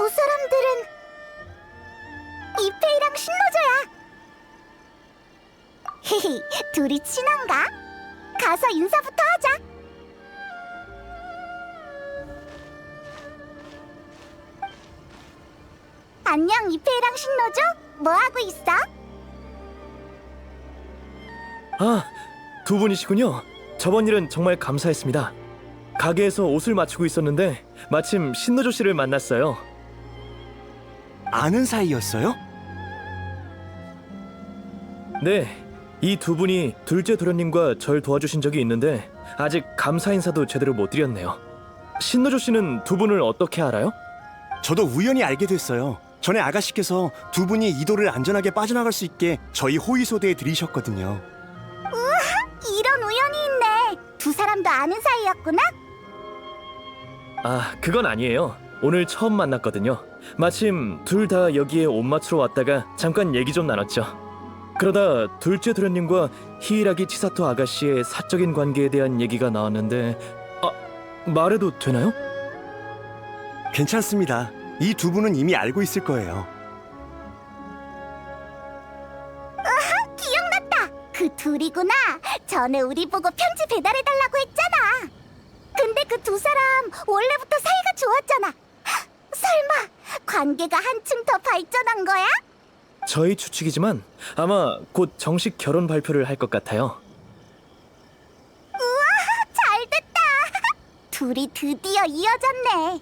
저 사람들은 이페이랑 신노조야. 헤헤, 둘이 친한가? 가서 인사부터 하자. 안녕, 이페이랑 신노조? 뭐하고 있어? 아, 두 분이시군요. 저번 일은 정말 감사했습니다. 가게에서 옷을 맞추고 있었는데 마침 신노조 씨를 만났어요. 아는 사이였어요? 네, 이 두 분이 둘째 도련님과 절 도와주신 적이 있는데 아직 감사 인사도 제대로 못 드렸네요. 신노조 씨는 두 분을 어떻게 알아요? 저도 우연히 알게 됐어요. 전에 아가씨께서 두 분이 이도를 안전하게 빠져나갈 수 있게 저희 호위소대에 들이셨거든요. 이런 우연이 있네. 두 사람도 아는 사이였구나? 아, 그건 아니에요. 오늘 처음 만났거든요. 마침 둘 다 여기에 옷 맞추러 왔다가 잠깐 얘기 좀 나눴죠. 그러다 둘째 도련님과 히이라기 치사토 아가씨의 사적인 관계에 대한 얘기가 나왔는데 말해도 되나요? 괜찮습니다. 이 두 분은 이미 알고 있을 거예요. 기억났다. 그 둘이구나. 전에 우리 보고 편지 배달해달라고 했잖아. 근데 그 두 사람 원래부터 사이가 좋았잖아. 헉, 설마 관계가 한층 더 발전한 거야? 저희 추측이지만 아마 곧 정식 결혼 발표를 할 것 같아요. 잘됐다. 둘이 드디어 이어졌네.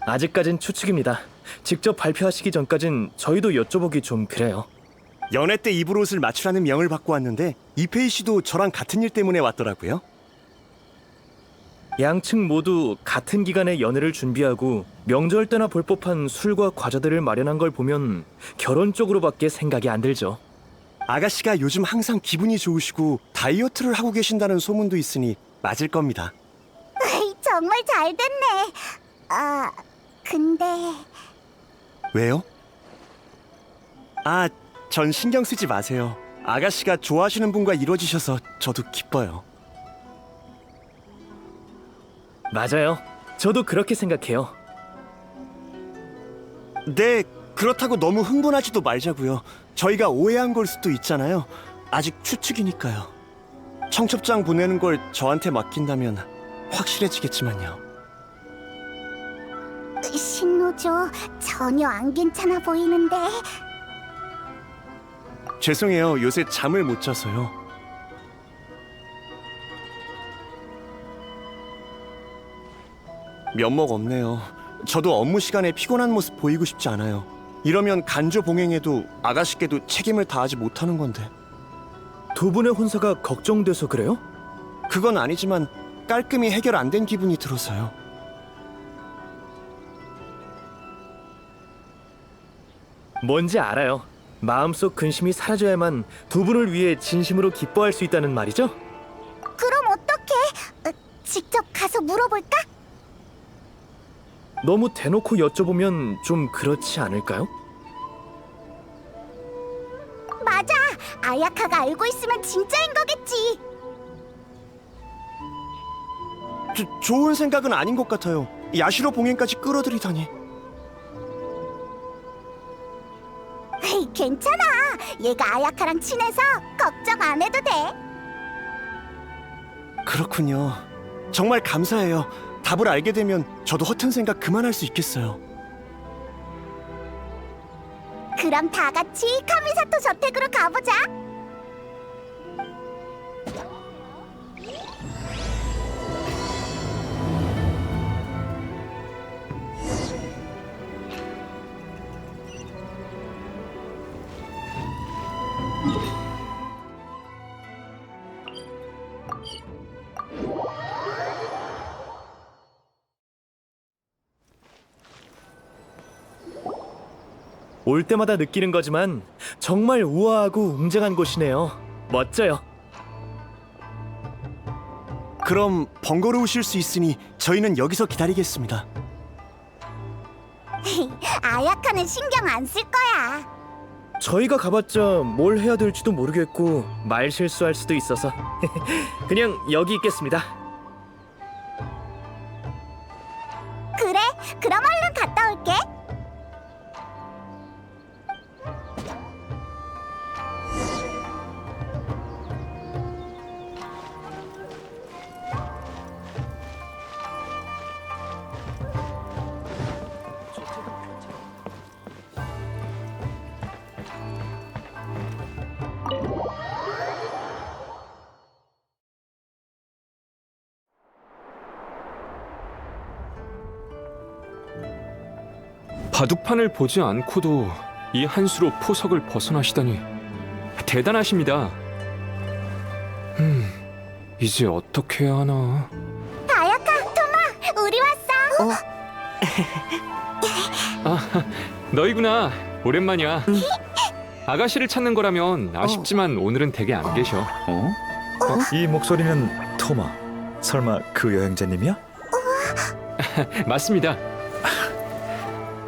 아직까진 추측입니다. 직접 발표하시기 전까진 저희도 여쭤보기 좀 그래요. 연애 때 입을 옷을 맞추라는 명을 받고 왔는데 이페이 씨도 저랑 같은 일 때문에 왔더라고요. 양측 모두 같은 기간에 연애를 준비하고 명절 때나 볼 법한 술과 과자들을 마련한 걸 보면 결혼 쪽으로밖에 생각이 안 들죠. 아가씨가 요즘 항상 기분이 좋으시고 다이어트를 하고 계신다는 소문도 있으니 맞을 겁니다. 으이, 정말 잘됐네. 아, 근데 왜요? 아, 전 신경 쓰지 마세요. 아가씨가 좋아하시는 분과 이루어지셔서 저도 기뻐요. 맞아요. 저도 그렇게 생각해요. 네, 그렇다고 너무 흥분하지도 말자고요. 저희가 오해한 걸 수도 있잖아요. 아직 추측이니까요. 청첩장 보내는 걸 저한테 맡긴다면 확실해지겠지만요. 신노조 전혀 안 괜찮아 보이는데. 죄송해요. 요새 잠을 못 자서요. 면목 없네요. 저도 업무 시간에 피곤한 모습 보이고 싶지 않아요. 이러면 간조 봉행에도 아가씨께도 책임을 다하지 못하는 건데. 두 분의 혼사가 걱정돼서 그래요? 그건 아니지만 깔끔히 해결 안 된 기분이 들어서요. 뭔지 알아요. 마음속 근심이 사라져야만 두 분을 위해 진심으로 기뻐할 수 있다는 말이죠? 그럼 어떡해? 직접 가서 물어볼까? 너무 대놓고 여쭤보면 좀 그렇지 않을까요? 맞아. 아야카가 알고 있으면 진짜인 거겠지. 좋은 생각은 아닌 것 같아요. 야시로 봉행까지 끌어들이다니. 에이, 괜찮아. 얘가 아야카랑 친해서 걱정 안 해도 돼. 그렇군요. 정말 감사해요. 답을 알게 되면 저도 허튼 생각 그만할 수 있겠어요. 그럼 다 같이 카미사토 저택으로 가보자. 올 때마다 느끼는 거지만 정말 우아하고 웅장한 곳이네요. 멋져요. 그럼 번거로우실 수 있으니 저희는 여기서 기다리겠습니다. 아야카는 신경 안 쓸 거야. 저희가 가봤자 뭘 해야 될지도 모르겠고 말 실수할 수도 있어서 그냥 여기 있겠습니다. 그래, 그럼 얼른 갔다 올게. 바둑판을 보지 않고도 이 한 수로 포석을 벗어나시다니 대단하십니다. 이제 어떻게 해야 하나. 다야카, 토마, 우리 왔어. 아, 너희구나. 오랜만이야. 아가씨를 찾는 거라면 아쉽지만 오늘은 댁에 안 계셔. 이 목소리는 토마. 설마 그 여행자님이야? 맞습니다.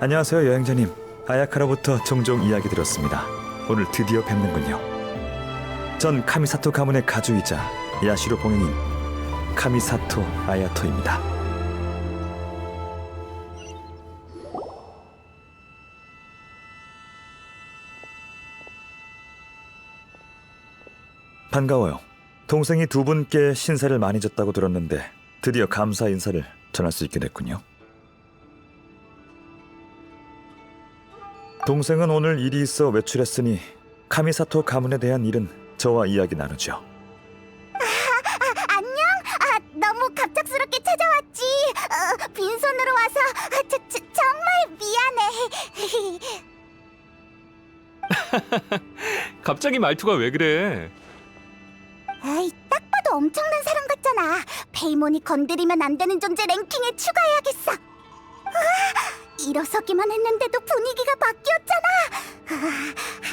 안녕하세요, 여행자님. 아야카로부터 종종 이야기 들었습니다. 오늘 드디어 뵙는군요. 전 카미사토 가문의 가주이자 야시로 봉행인 카미사토 아야토입니다. 반가워요. 동생이 두 분께 신세를 많이 졌다고 들었는데 드디어 감사 인사를 전할 수 있게 됐군요. 동생은 오늘 일이 있어 외출했으니 카미사토 가문에 대한 일은 저와 이야기 나누죠. 안녕? 너무 갑작스럽게 찾아왔지. 빈손으로 와서 정말 미안해. 갑자기 말투가 왜 그래? 아이, 딱 봐도 엄청난 사람 같잖아. 페이몬이 건드리면 안 되는 존재 랭킹에 추가해야겠어. 일어서기만 했는데도 분위기가 바뀌었잖아.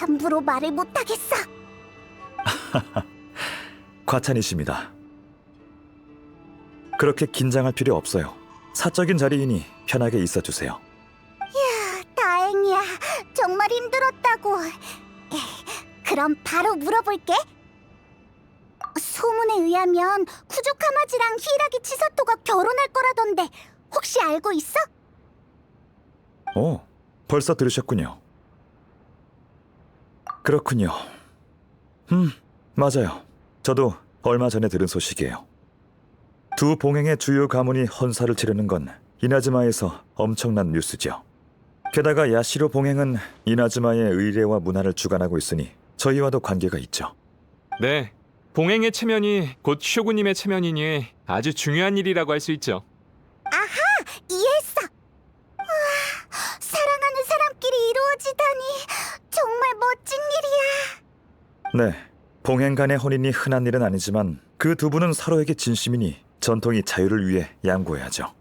함부로 말을 못하겠어. 과찬이십니다. 그렇게 긴장할 필요 없어요. 사적인 자리이니 편하게 있어주세요. 다행이야. 정말 힘들었다고. 그럼 바로 물어볼게. 소문에 의하면 쿠조카마지랑 히라기 치사토가 결혼할 거라던데 혹시 알고 있어? 오, 벌써 들으셨군요. 그렇군요. 맞아요. 저도 얼마 전에 들은 소식이에요. 두 봉행의 주요 가문이 헌사를 치르는 건 이나즈마에서 엄청난 뉴스죠. 게다가 야시로 봉행은 이나즈마의 의례와 문화를 주관하고 있으니 저희와도 관계가 있죠. 네, 봉행의 체면이 곧 쇼구님의 체면이니 아주 중요한 일이라고 할 수 있죠. 이해했어. 우와, 사랑하는 사람끼리 이루어지다니 정말 멋진 일이야. 네, 봉행 간의 혼인이 흔한 일은 아니지만 그 두 분은 서로에게 진심이니 전통이 자유를 위해 양보해야죠.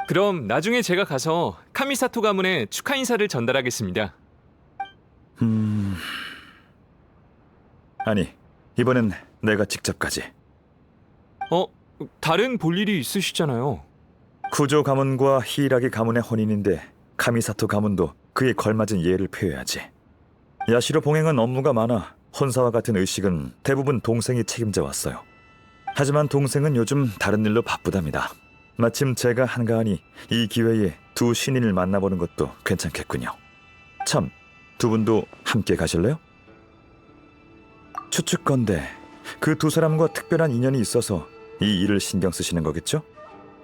그럼 나중에 제가 가서 카미사토 가문에 축하 인사를 전달하겠습니다. 아니, 이번엔 내가 직접 가지. 다른 볼 일이 있으시잖아요. 쿠조 가문과 히이라기 가문의 혼인인데 카미사토 가문도 그에 걸맞은 예를 표해야지. 야시로 봉행은 업무가 많아 헌사와 같은 의식은 대부분 동생이 책임져 왔어요. 하지만 동생은 요즘 다른 일로 바쁘답니다. 마침 제가 한가하니 이 기회에 두 신인을 만나보는 것도 괜찮겠군요. 참, 두 분도 함께 가실래요? 추측건데 그 두 사람과 특별한 인연이 있어서 이 일을 신경 쓰시는 거겠죠?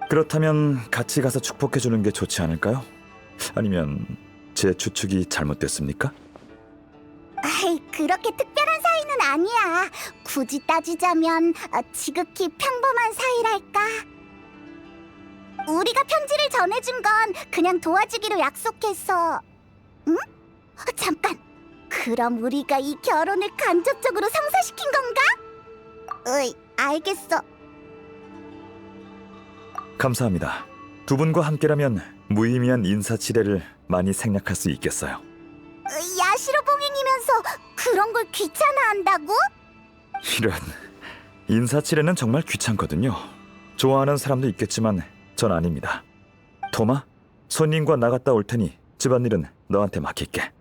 그렇다면 같이 가서 축복해주는 게 좋지 않을까요? 아니면 제 추측이 잘못됐습니까? 아이, 그렇게 특별한 사이는 아니야. 굳이 따지자면 지극히 평범한 사이랄까. 우리가 편지를 전해준 건 그냥 도와주기로 약속했어. 응? 잠깐. 그럼 우리가 이 결혼을 간접적으로 성사시킨 건가? 으이, 알겠어. 감사합니다. 두 분과 함께라면 무의미한 인사치레를 많이 생략할 수 있겠어요. 야시로 봉행이면서 그런 걸 귀찮아한다고? 이런, 인사치레는 정말 귀찮거든요. 좋아하는 사람도 있겠지만 전 아닙니다. 토마, 손님과 나갔다 올 테니 집안일은 너한테 맡길게.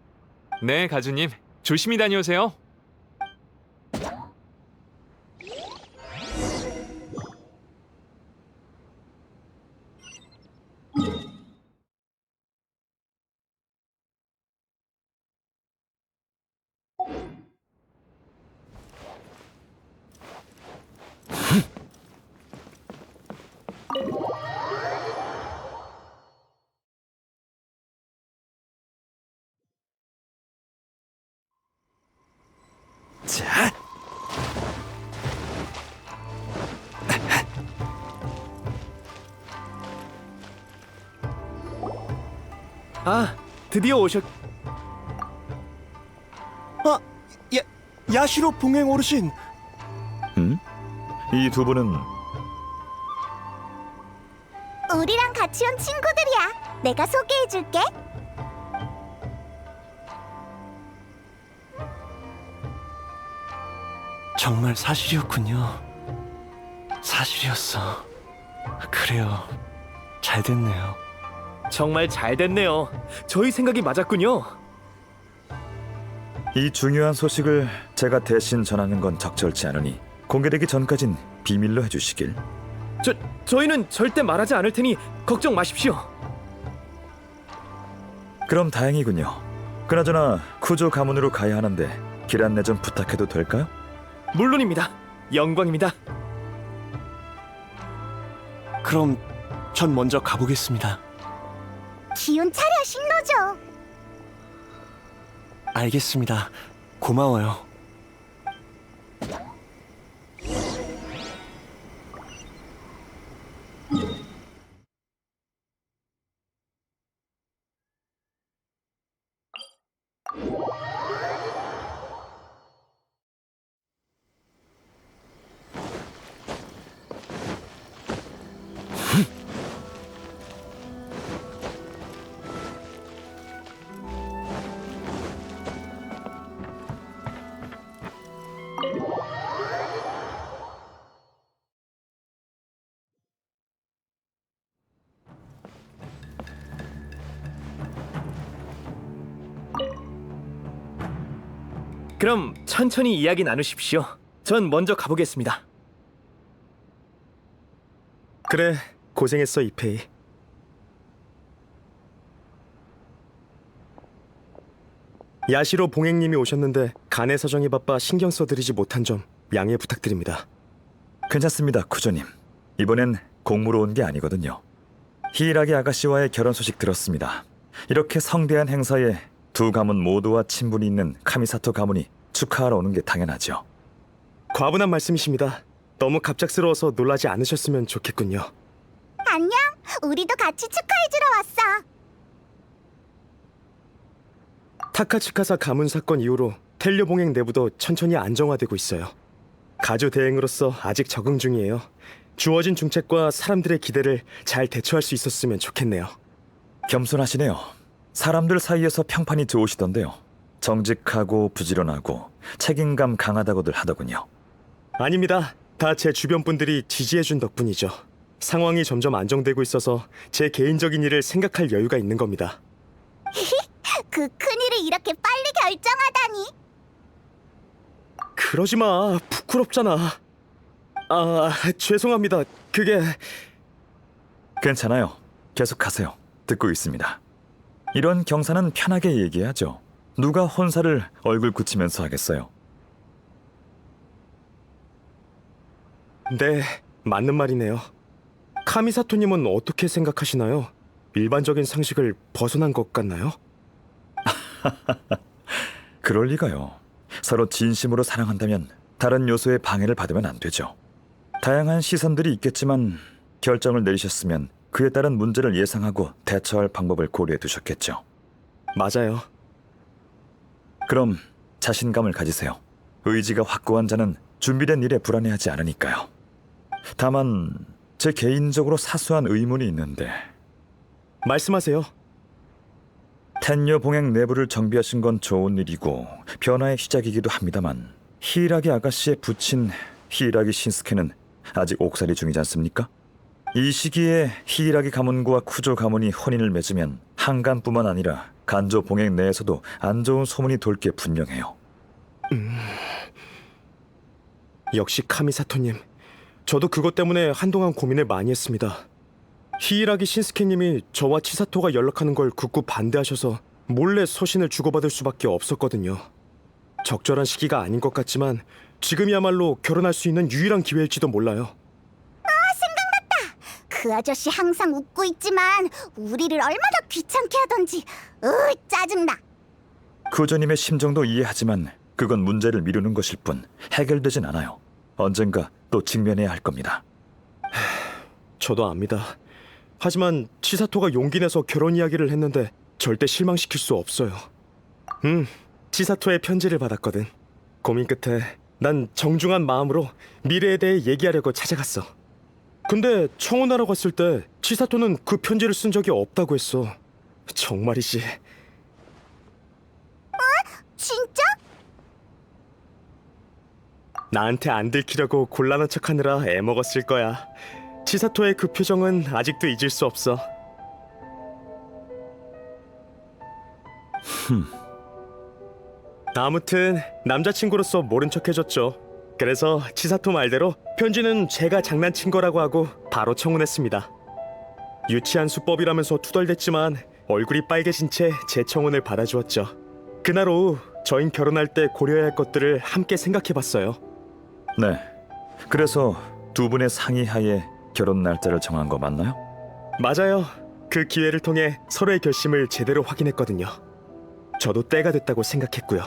네, 가주님. 조심히 다녀오세요. 자, 아, 드디어 오셨... 야시로 봉행 어르신. 이 두 분은 우리랑 같이 온 친구들이야. 내가 소개해줄게. 정말 사실이었군요. 사실이었어. 그래요. 잘 됐네요. 정말 잘 됐네요. 저희 생각이 맞았군요. 이 중요한 소식을 제가 대신 전하는 건 적절치 않으니 공개되기 전까진 비밀로 해주시길. 저희는 절대 말하지 않을 테니 걱정 마십시오. 그럼 다행이군요. 그나저나 쿠조 가문으로 가야 하는데 길 안내 좀 부탁해도 될까요? 물론입니다. 영광입니다. 그럼 전 먼저 가보겠습니다. 기운 차려, 신노조. 알겠습니다. 고마워요. 그럼 천천히 이야기 나누십시오. 전 먼저 가보겠습니다. 그래, 고생했어, 이페이. 야시로 봉행님이 오셨는데 간의 사정이 바빠 신경 써드리지 못한 점 양해 부탁드립니다. 괜찮습니다, 쿠조님. 이번엔 공무로 온 게 아니거든요. 히이라기 아가씨와의 결혼 소식 들었습니다. 이렇게 성대한 행사에 두 가문 모두와 친분이 있는 카미사토 가문이 축하하러 오는 게 당연하죠. 과분한 말씀이십니다. 너무 갑작스러워서 놀라지 않으셨으면 좋겠군요. 안녕. 우리도 같이 축하해주러 왔어. 타카츠카사 가문 사건 이후로 텔료 봉행 내부도 천천히 안정화되고 있어요. 가주 대행으로서 아직 적응 중이에요. 주어진 중책과 사람들의 기대를 잘 대처할 수 있었으면 좋겠네요. 겸손하시네요. 사람들 사이에서 평판이 좋으시던데요. 정직하고 부지런하고 책임감 강하다고들 하더군요. 아닙니다. 다 제 주변 분들이 지지해준 덕분이죠. 상황이 점점 안정되고 있어서 제 개인적인 일을 생각할 여유가 있는 겁니다. 그 큰일을 이렇게 빨리 결정하다니. 그러지 마. 부끄럽잖아. 아, 죄송합니다. 그게... 괜찮아요. 계속하세요. 듣고 있습니다. 이런 경사는 편하게 얘기하죠. 누가 혼사를 얼굴 굳히면서 하겠어요. 네, 맞는 말이네요. 카미사토님은 어떻게 생각하시나요? 일반적인 상식을 벗어난 것 같나요? 그럴 리가요. 서로 진심으로 사랑한다면 다른 요소의 방해를 받으면 안 되죠. 다양한 시선들이 있겠지만 결정을 내리셨으면 그에 따른 문제를 예상하고 대처할 방법을 고려해 두셨겠죠. 맞아요. 그럼 자신감을 가지세요. 의지가 확고한 자는 준비된 일에 불안해하지 않으니까요. 다만 제 개인적으로 사소한 의문이 있는데 말씀하세요. 텐녀 봉행 내부를 정비하신 건 좋은 일이고 변화의 시작이기도 합니다만 히이라기 아가씨의 부친 히이라기 신스케는 아직 옥살이 중이지 않습니까? 이 시기에 히이라기 가문과 쿠조 가문이 혼인을 맺으면 한간뿐만 아니라 간조 봉행 내에서도 안 좋은 소문이 돌 게 분명해요. 역시 카미사토님. 저도 그것 때문에 한동안 고민을 많이 했습니다. 히이라기 신스케님이 저와 치사토가 연락하는 걸 극구 반대하셔서 몰래 서신을 주고받을 수밖에 없었거든요. 적절한 시기가 아닌 것 같지만 지금이야말로 결혼할 수 있는 유일한 기회일지도 몰라요. 생각났다. 그 그 아저씨 항상 웃고 있지만 우리를 얼마나 귀찮게 하던지 짜증나. 구조님의 심정도 이해하지만 그건 문제를 미루는 것일 뿐 해결되진 않아요. 언젠가 또 직면해야 할 겁니다. 저도 압니다. 하지만 치사토가 용기 내서 결혼 이야기를 했는데 절대 실망시킬 수 없어요. 치사토의 편지를 받았거든. 고민 끝에 난 정중한 마음으로 미래에 대해 얘기하려고 찾아갔어. 근데 청혼하러 갔을 때 치사토는 그 편지를 쓴 적이 없다고 했어. 정말이지. 진짜? 나한테 안 들키려고 곤란한 척하느라 애먹었을 거야. 치사토의 그 표정은 아직도 잊을 수 없어. 아무튼 남자친구로서 모른 척 해줬죠. 그래서 치사토 말대로 편지는 제가 장난친 거라고 하고 바로 청혼했습니다. 유치한 수법이라면서 투덜댔지만 얼굴이 빨개진 채 제 청혼을 받아주었죠. 그날 오후 저희 결혼할 때 고려해야 할 것들을 함께 생각해봤어요. 네. 그래서 두 분의 상의하에 결혼 날짜를 정한 거 맞나요? 맞아요. 그 기회를 통해 서로의 결심을 제대로 확인했거든요. 저도 때가 됐다고 생각했고요.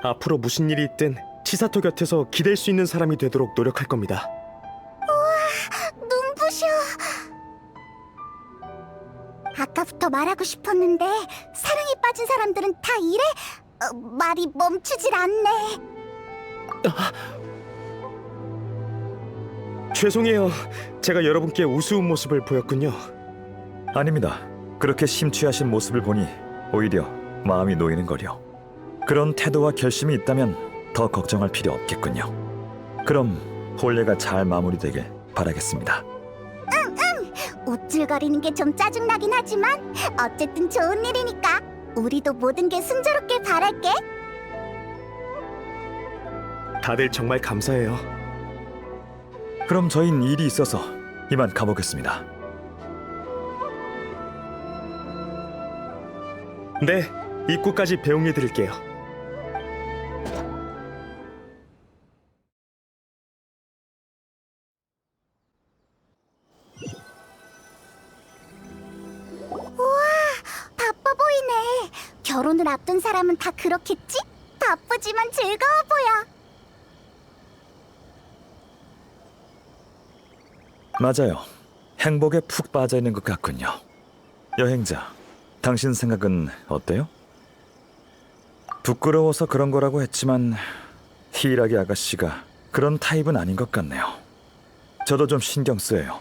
앞으로 무슨 일이 있든 치사토 곁에서 기댈 수 있는 사람이 되도록 노력할 겁니다. 눈부셔. 아까부터 말하고 싶었는데 사랑에 빠진 사람들은 다 이래? 말이 멈추질 않네. 죄송해요. 제가 여러분께 우스운 모습을 보였군요. 아닙니다. 그렇게 심취하신 모습을 보니 오히려 마음이 놓이는 거려. 그런 태도와 결심이 있다면 더 걱정할 필요 없겠군요. 그럼 혼례가 잘 마무리되길 바라겠습니다. 우쭐거리는 게 좀 짜증나긴 하지만 어쨌든 좋은 일이니까 우리도 모든 게 순조롭게 바랄게. 다들 정말 감사해요. 그럼 저흰 일이 있어서 이만 가보겠습니다. 네, 입구까지 배웅해 드릴게요. 바빠 보이네. 결혼을 앞둔 사람은 다 그렇겠지? 바쁘지만 즐거워 보여. 맞아요. 행복에 푹 빠져 있는 것 같군요. 여행자, 당신 생각은 어때요? 부끄러워서 그런 거라고 했지만 히이라기 아가씨가 그런 타입은 아닌 것 같네요. 저도 좀 신경 쓰여요.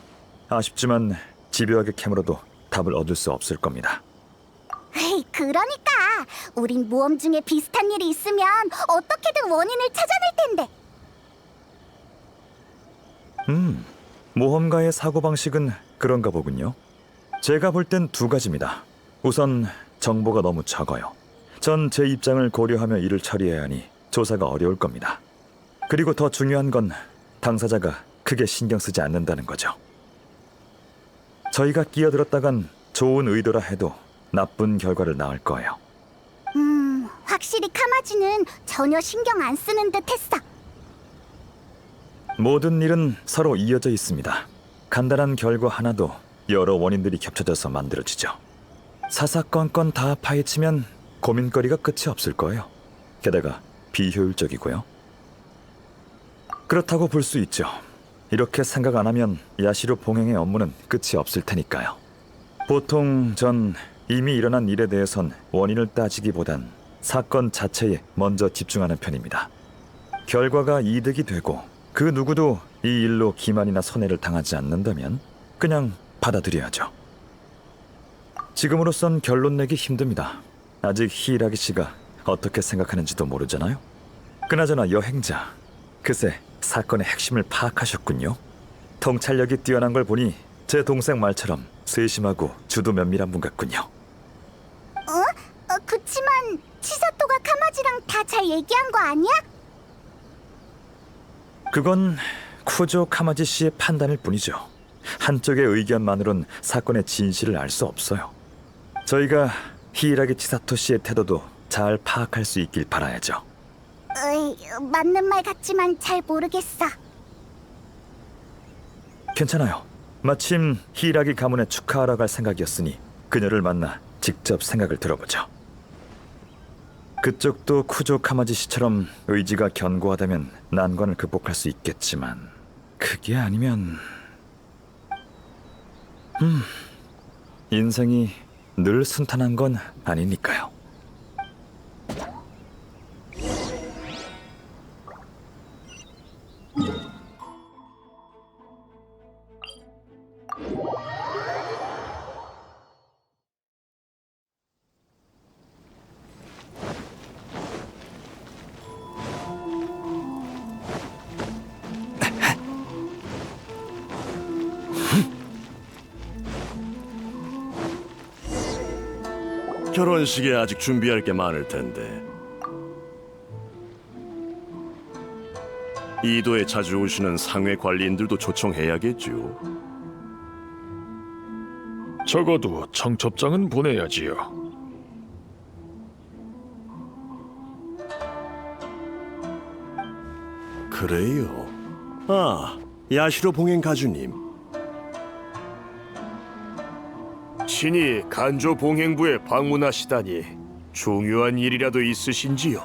아쉽지만 집요하게 캐물어도 답을 얻을 수 없을 겁니다. 에이, 그러니까 우린 모험 중에 비슷한 일이 있으면 어떻게든 원인을 찾아낼 텐데. 모험가의 사고방식은 그런가 보군요. 제가 볼 땐 두 가지입니다. 우선 정보가 너무 적어요. 전 제 입장을 고려하며 일을 처리해야 하니 조사가 어려울 겁니다. 그리고 더 중요한 건 당사자가 크게 신경 쓰지 않는다는 거죠. 저희가 끼어들었다간 좋은 의도라 해도 나쁜 결과를 낳을 거예요. 확실히 카마지는 전혀 신경 안 쓰는 듯 했어. 모든 일은 서로 이어져 있습니다. 간단한 결과 하나도 여러 원인들이 겹쳐져서 만들어지죠. 사사건건 다 파헤치면 고민거리가 끝이 없을 거예요. 게다가 비효율적이고요. 그렇다고 볼 수 있죠. 이렇게 생각 안 하면 야시로 봉행의 업무는 끝이 없을 테니까요. 보통 전 이미 일어난 일에 대해선 원인을 따지기보단 사건 자체에 먼저 집중하는 편입니다. 결과가 이득이 되고 그 누구도 이 일로 기만이나 손해를 당하지 않는다면 그냥 받아들여야죠. 지금으로선 결론 내기 힘듭니다. 아직 히이라기 씨가 어떻게 생각하는지도 모르잖아요. 그나저나 여행자, 그새 사건의 핵심을 파악하셨군요. 통찰력이 뛰어난 걸 보니 제 동생 말처럼 세심하고 주도 면밀한 분 같군요. 그치만 치사토가 카마지랑 다 잘 얘기한 거 아니야? 그건 쿠조 카마지 씨의 판단일 뿐이죠. 한쪽의 의견만으로는 사건의 진실을 알 수 없어요. 저희가 히이라기 치사토 씨의 태도도 잘 파악할 수 있길 바라야죠. 맞는 말 같지만 잘 모르겠어. 괜찮아요. 마침 히라기 가문에 축하하러 갈 생각이었으니 그녀를 만나 직접 생각을 들어보죠. 그쪽도 쿠조 카마지 씨처럼 의지가 견고하다면 난관을 극복할 수 있겠지만 그게 아니면 인생이 늘 순탄한 건 아니니까요. 결혼식에 아직 준비할 게 많을 텐데. 이도에 자주 오시는 상회 관리인들도 초청해야겠죠. 적어도 청첩장은 보내야지요. 그래요. 아, 야시로 봉행 가주님. 신이 간조 봉행부에 방문하시다니 중요한 일이라도 있으신지요?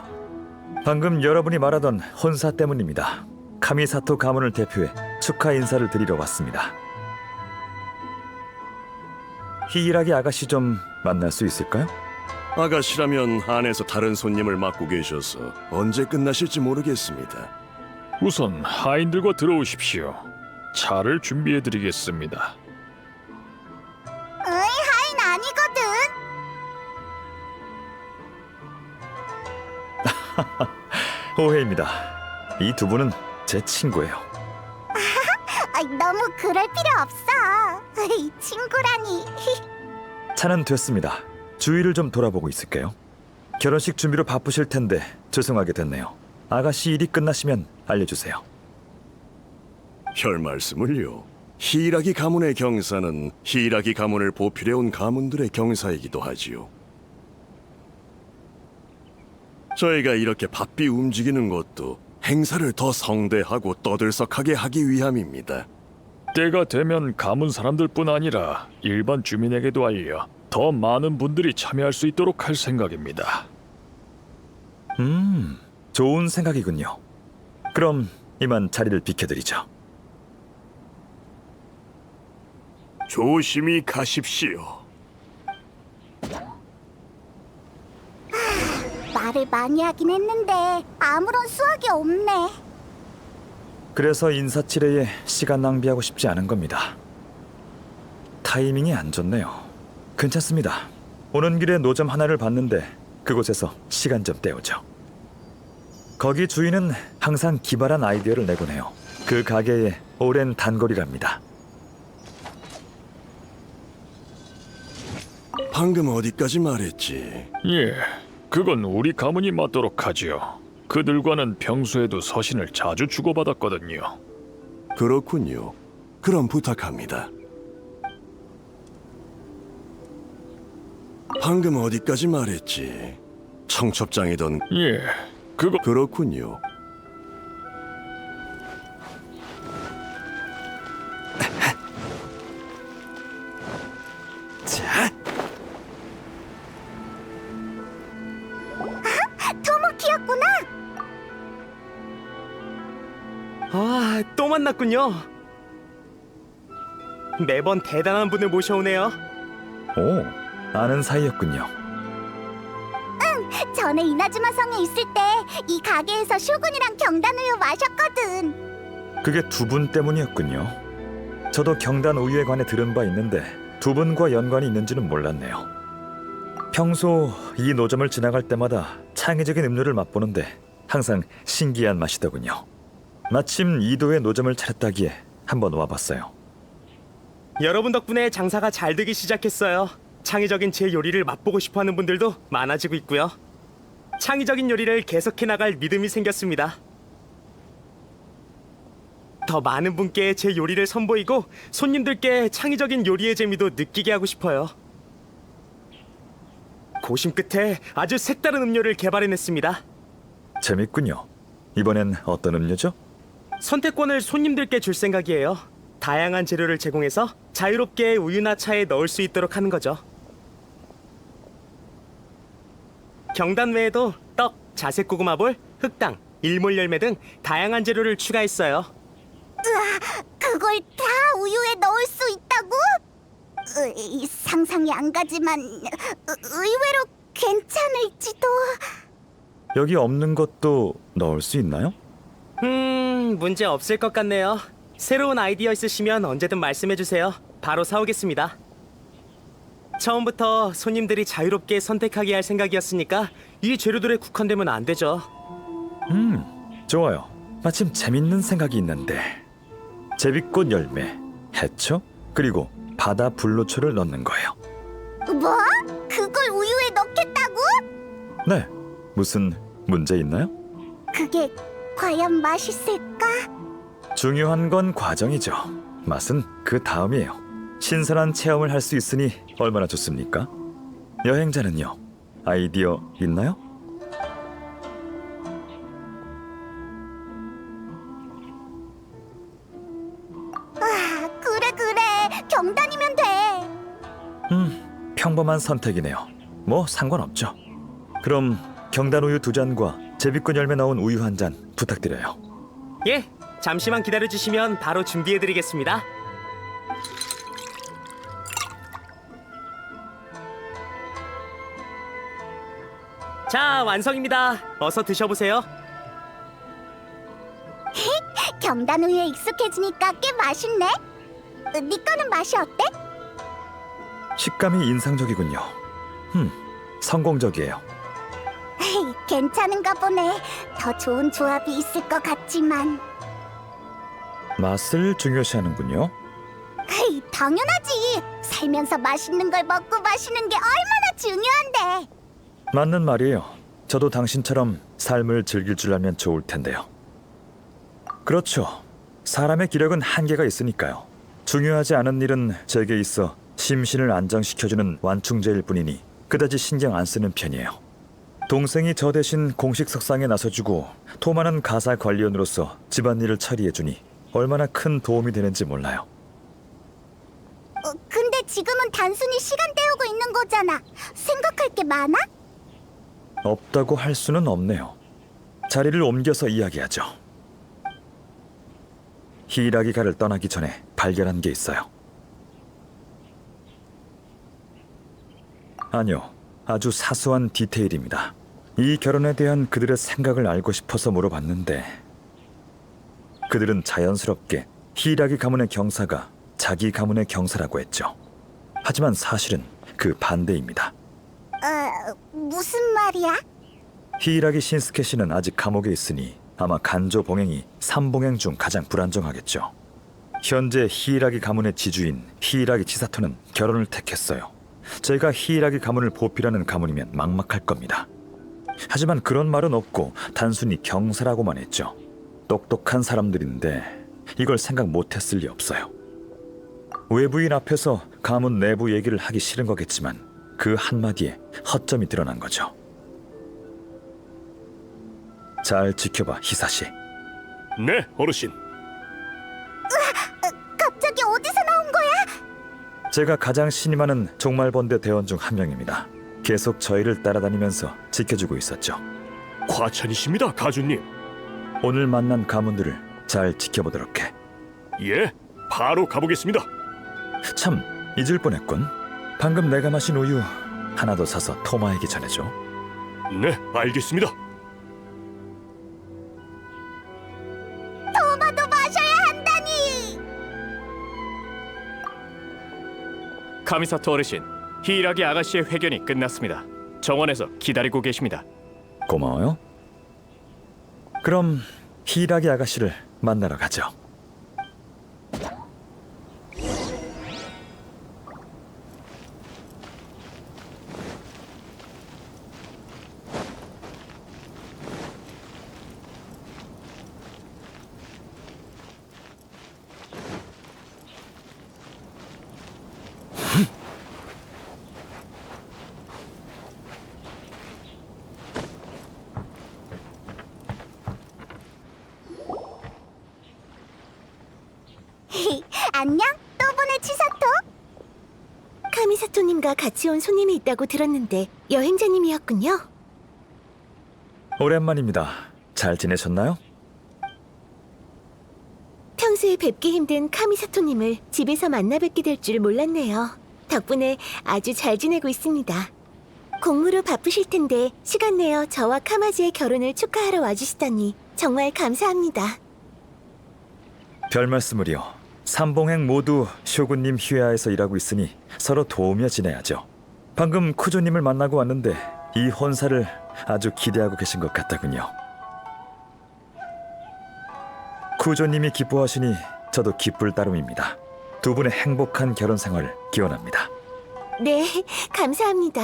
방금 여러분이 말하던 혼사 때문입니다. 카미사토 가문을 대표해 축하 인사를 드리러 왔습니다. 히이라기 아가씨 좀 만날 수 있을까요? 아가씨라면 안에서 다른 손님을 맡고 계셔서 언제 끝나실지 모르겠습니다. 우선 하인들과 들어오십시오. 차를 준비해드리겠습니다. 으이, 하인 아니거든. 오해입니다. 이 두 분은 제 친구예요. 너무 그럴 필요 없어. 이 친구라니. 차는 됐습니다. 주위를 좀 돌아보고 있을게요. 결혼식 준비로 바쁘실 텐데 죄송하게 됐네요. 아가씨 일이 끝나시면 알려주세요. 별 말씀을요. 히이라기 가문의 경사는 히이라기 가문을 보필해온 가문들의 경사이기도 하지요. 저희가 이렇게 바삐 움직이는 것도 행사를 더 성대하고 떠들썩하게 하기 위함입니다. 때가 되면 가문 사람들뿐 아니라 일반 주민에게도 알려 더 많은 분들이 참여할 수 있도록 할 생각입니다. 좋은 생각이군요. 그럼 이만 자리를 비켜드리죠. 조심히 가십시오. 말을 많이 하긴 했는데 아무런 수확이 없네. 그래서 인사치레에 시간 낭비하고 싶지 않은 겁니다. 타이밍이 안 좋네요. 괜찮습니다. 오는 길에 노점 하나를 봤는데 그곳에서 시간 좀 때우죠. 거기 주인은 항상 기발한 아이디어를 내곤 해요. 그 가게의 오랜 단골이랍니다. 방금 어디까지 말했지? 예, 그건 우리 가문이 맡도록 하지요. 그들과는 평소에도 서신을 자주 주고받았거든요. 그렇군요. 그럼 부탁합니다. 방금 어디까지 말했지? 청첩장이던 예, 그거 그렇군요. 자, 토모키였구나. 아, 또 만났군요. 매번 대단한 분을 모셔오네요. 오, 아는 사이였군요. 전에 이나즈마 성에 있을 때 이 가게에서 쇼군이랑 경단 우유 마셨거든. 그게 두 분 때문이었군요. 저도 경단 우유에 관해 들은 바 있는데 두 분과 연관이 있는지는 몰랐네요. 평소 이 노점을 지나갈 때마다 창의적인 음료를 맛보는데 항상 신기한 맛이더군요. 마침 이도에 노점을 차렸다기에 한번 와봤어요. 여러분 덕분에 장사가 잘 되기 시작했어요. 창의적인 제 요리를 맛보고 싶어하는 분들도 많아지고 있고요. 창의적인 요리를 계속해 나갈 믿음이 생겼습니다. 더 많은 분께 제 요리를 선보이고 손님들께 창의적인 요리의 재미도 느끼게 하고 싶어요. 고심 끝에 아주 색다른 음료를 개발해냈습니다. 재밌군요. 이번엔 어떤 음료죠? 선택권을 손님들께 줄 생각이에요. 다양한 재료를 제공해서 자유롭게 우유나 차에 넣을 수 있도록 하는 거죠. 경단 외에도 떡, 자색 고구마볼, 흑당, 일몰 열매 등 다양한 재료를 추가했어요. 그걸 다 우유에 넣을 수 있다고? 상상이 안 가지만 의외로 괜찮을지도. 여기 없는 것도 넣을 수 있나요? 문제 없을 것 같네요. 새로운 아이디어 있으시면 언제든 말씀해 주세요. 바로 사오겠습니다. 처음부터 손님들이 자유롭게 선택하게 할 생각이었으니까 이 재료들에 국한되면 안 되죠. 좋아요. 마침 재밌는 생각이 있는데 제비꽃 열매, 해초, 그리고 바다 불로초를 넣는 거예요. 뭐? 그걸 우유에 넣겠다고? 네, 무슨 문제 있나요? 그게 과연 맛있을까? 중요한 건 과정이죠. 맛은 그 다음이에요. 신선한 체험을 할 수 있으니 얼마나 좋습니까? 여행자는요, 아이디어 있나요? 그래. 경단이면 돼. 평범한 선택이네요. 뭐 상관없죠. 그럼 경단 우유 2잔과 제비꽃 열매 넣은 우유 1잔 부탁드려요. 예, 잠시만 기다려 주시면 바로 준비해 드리겠습니다. 자, 완성입니다. 어서 드셔보세요. 경단 우유에 익숙해지니까 꽤 맛있네. 네 거는 맛이 어때? 식감이 인상적이군요. 성공적이에요. 괜찮은가 보네. 더 좋은 조합이 있을 것 같지만. 맛을 중요시하는군요. 당연하지. 살면서 맛있는 걸 먹고 마시는 게 얼마나 중요한데. 맞는 말이에요. 저도 당신처럼 삶을 즐길 줄 알면 좋을 텐데요. 그렇죠. 사람의 기력은 한계가 있으니까요. 중요하지 않은 일은 제게 있어 심신을 안정시켜주는 완충제일 뿐이니 그다지 신경 안 쓰는 편이에요. 동생이 저 대신 공식 석상에 나서주고 토마는 가사 관리원으로서 집안일을 처리해주니 얼마나 큰 도움이 되는지 몰라요. 근데 지금은 단순히 시간 때우고 있는 거잖아. 생각할 게 많아? 없다고 할 수는 없네요. 자리를 옮겨서 이야기하죠. 히라기가를 떠나기 전에 발견한 게 있어요. 아니요, 아주 사소한 디테일입니다. 이 결혼에 대한 그들의 생각을 알고 싶어서 물어봤는데 그들은 자연스럽게 히라기 가문의 경사가 자기 가문의 경사라고 했죠. 하지만 사실은 그 반대입니다. 무슨 말이야? 히라기 신스케 씨는 아직 감옥에 있으니 아마 간조 봉행이 3봉행 중 가장 불안정하겠죠. 현재 히라기 가문의 지주인 히라기 치사토는 결혼을 택했어요. 제가 히라기 가문을 보필하는 가문이면 막막할 겁니다. 하지만 그런 말은 없고 단순히 경사라고만 했죠. 똑똑한 사람들인데 이걸 생각 못했을 리 없어요. 외부인 앞에서 가문 내부 얘기를 하기 싫은 거겠지만 그 한마디에 허점이 드러난 거죠. 잘 지켜봐, 히사시. 네, 어르신. 갑자기 어디서 나온 거야? 제가 가장 신임하는 종말번대 대원 중 한 명입니다. 계속 저희를 따라다니면서 지켜주고 있었죠. 과찬이십니다, 가주님. 오늘 만난 가문들을 잘 지켜보도록 해. 예, 바로 가보겠습니다. 참, 잊을 뻔했군. 방금 내가 마신 우유 하나 더 사서 토마에게 전해줘. 네, 알겠습니다. 토마도 마셔야 한다니. 카미사토 어르신, 히이라기 아가씨의 회견이 끝났습니다. 정원에서 기다리고 계십니다. 고마워요. 그럼 히라기 아가씨를 만나러 가죠. 안녕, 또 보네 치사토. 카미사토님과 같이 온 손님이 있다고 들었는데 여행자님이었군요. 오랜만입니다. 잘 지내셨나요? 평소에 뵙기 힘든 카미사토님을 집에서 만나 뵙게 될 줄 몰랐네요. 덕분에 아주 잘 지내고 있습니다. 공무로 바쁘실 텐데 시간 내어 저와 카마지의 결혼을 축하하러 와주시다니 정말 감사합니다. 별 말씀을요. 삼봉행 모두 쇼군님 휴야에서 일하고 있으니 서로 도우며 지내야죠. 방금 쿠조님을 만나고 왔는데 이 혼사를 아주 기대하고 계신 것 같더군요. 쿠조님이 기뻐하시니 저도 기쁠 따름입니다. 두 분의 행복한 결혼 생활을 기원합니다. 네, 감사합니다.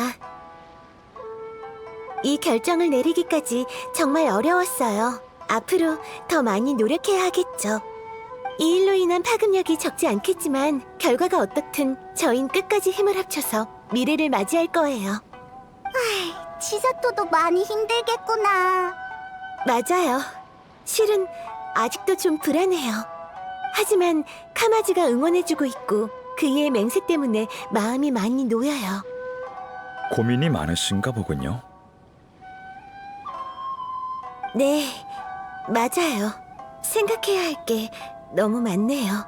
이 결정을 내리기까지 정말 어려웠어요. 앞으로 더 많이 노력해야 하겠죠. 이 일로 인한 파급력이 적지 않겠지만 결과가 어떻든 저흰 끝까지 힘을 합쳐서 미래를 맞이할 거예요. 치사토도 많이 힘들겠구나. 맞아요. 실은 아직도 좀 불안해요. 하지만 카마지가 응원해주고 있고 그이의 맹세 때문에 마음이 많이 놓여요. 고민이 많으신가 보군요. 네, 맞아요. 생각해야 할 게 너무 많네요.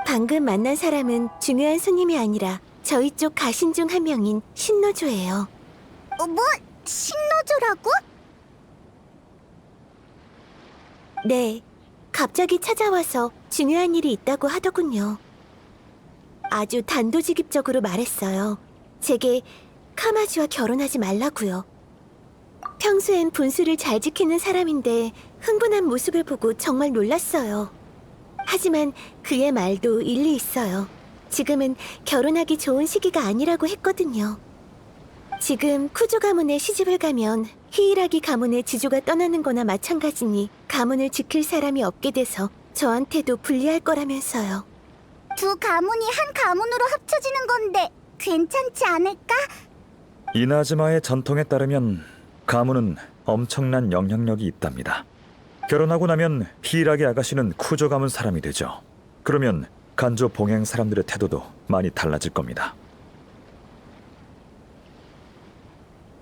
방금 만난 사람은 중요한 손님이 아니라 저희 쪽 가신 중 한 명인 신노조예요. 뭐? 신노조라고? 네, 갑자기 찾아와서 중요한 일이 있다고 하더군요. 아주 단도직입적으로 말했어요. 제게 카마지와 결혼하지 말라고요. 평소엔 분수를 잘 지키는 사람인데 흥분한 모습을 보고 정말 놀랐어요. 하지만 그의 말도 일리 있어요. 지금은 결혼하기 좋은 시기가 아니라고 했거든요. 지금 쿠조 가문에 시집을 가면 히이라기 가문의 지주가 떠나는 거나 마찬가지니 가문을 지킬 사람이 없게 돼서 저한테도 불리할 거라면서요. 두 가문이 한 가문으로 합쳐지는 건데 괜찮지 않을까? 이나즈마의 전통에 따르면 가문은 엄청난 영향력이 있답니다. 결혼하고 나면 히이라기 아가씨는 쿠조 가문 사람이 되죠. 그러면 간조 봉행 사람들의 태도도 많이 달라질 겁니다.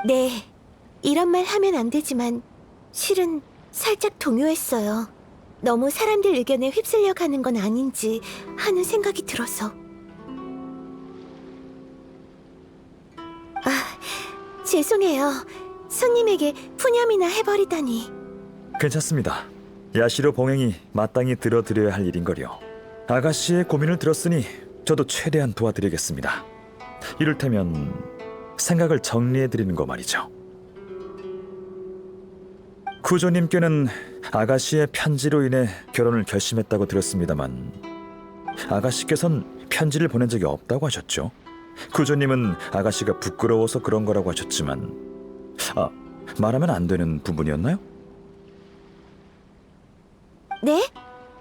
네, 이런 말 하면 안 되지만 실은 살짝 동요했어요. 너무 사람들 의견에 휩쓸려 가는 건 아닌지 하는 생각이 들어서. 죄송해요. 손님에게 푸념이나 해버리다니. 괜찮습니다. 야시로 봉행이 마땅히 들어드려야 할 일인걸요. 아가씨의 고민을 들었으니 저도 최대한 도와드리겠습니다. 이를테면 생각을 정리해드리는 거 말이죠. 쿠조님께는 아가씨의 편지로 인해 결혼을 결심했다고 들었습니다만 아가씨께선 편지를 보낸 적이 없다고 하셨죠. 쿠조님은 아가씨가 부끄러워서 그런 거라고 하셨지만 말하면 안 되는 부분이었나요? 네?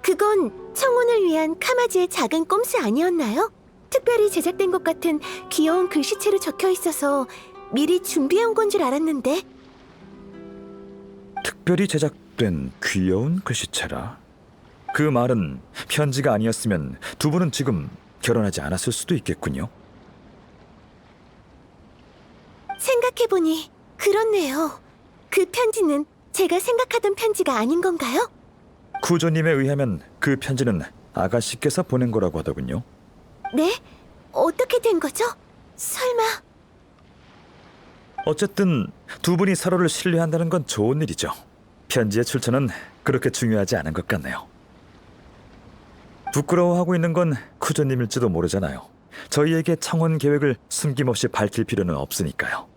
그건 청혼을 위한 카마지의 작은 꼼수 아니었나요? 특별히 제작된 것 같은 귀여운 글씨체로 적혀 있어서 미리 준비해온 건 줄 알았는데. 특별히 제작된 귀여운 글씨체라. 그 말은 편지가 아니었으면 두 분은 지금 결혼하지 않았을 수도 있겠군요. 생각해보니 그렇네요. 그 편지는 제가 생각하던 편지가 아닌 건가요? 쿠조님에 의하면 그 편지는 아가씨께서 보낸 거라고 하더군요. 네? 어떻게 된 거죠? 설마... 어쨌든 두 분이 서로를 신뢰한다는 건 좋은 일이죠. 편지의 출처는 그렇게 중요하지 않은 것 같네요. 부끄러워하고 있는 건 쿠조님일지도 모르잖아요. 저희에게 청혼 계획을 숨김없이 밝힐 필요는 없으니까요.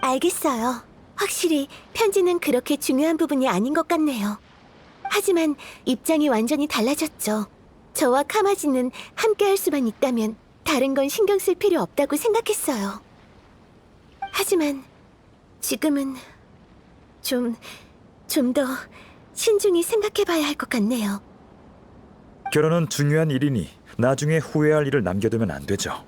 알겠어요. 확실히 편지는 그렇게 중요한 부분이 아닌 것 같네요. 하지만 입장이 완전히 달라졌죠. 저와 카마지는 함께 할 수만 있다면 다른 건 신경 쓸 필요 없다고 생각했어요. 하지만 지금은 좀 더 신중히 생각해봐야 할 것 같네요. 결혼은 중요한 일이니 나중에 후회할 일을 남겨두면 안 되죠.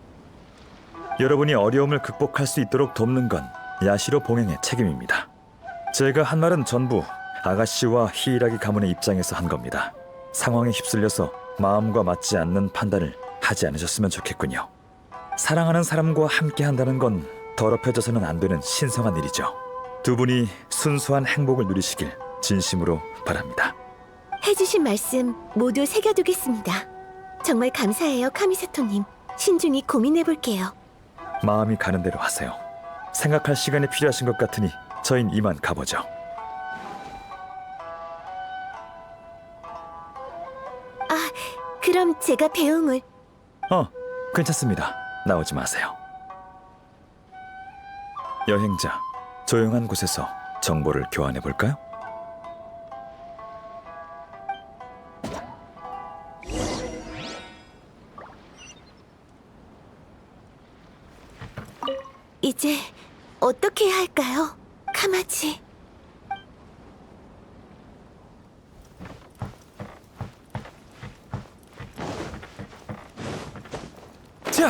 여러분이 어려움을 극복할 수 있도록 돕는 건 야시로 봉행의 책임입니다. 제가 한 말은 전부 아가씨와 히이라기 가문의 입장에서 한 겁니다. 상황에 휩쓸려서 마음과 맞지 않는 판단을 하지 않으셨으면 좋겠군요. 사랑하는 사람과 함께 한다는 건 더럽혀져서는 안 되는 신성한 일이죠. 두 분이 순수한 행복을 누리시길 진심으로 바랍니다. 해주신 말씀 모두 새겨두겠습니다. 정말 감사해요, 카미사토님. 신중히 고민해볼게요. 마음이 가는 대로 하세요. 생각할 시간이 필요하신 것 같으니 저흰 이만 가보죠. 그럼 제가 배웅을... 괜찮습니다. 나오지 마세요. 여행자, 조용한 곳에서 정보를 교환해 볼까요? 이제 어떻게 해야 할까요? 카마지. 자,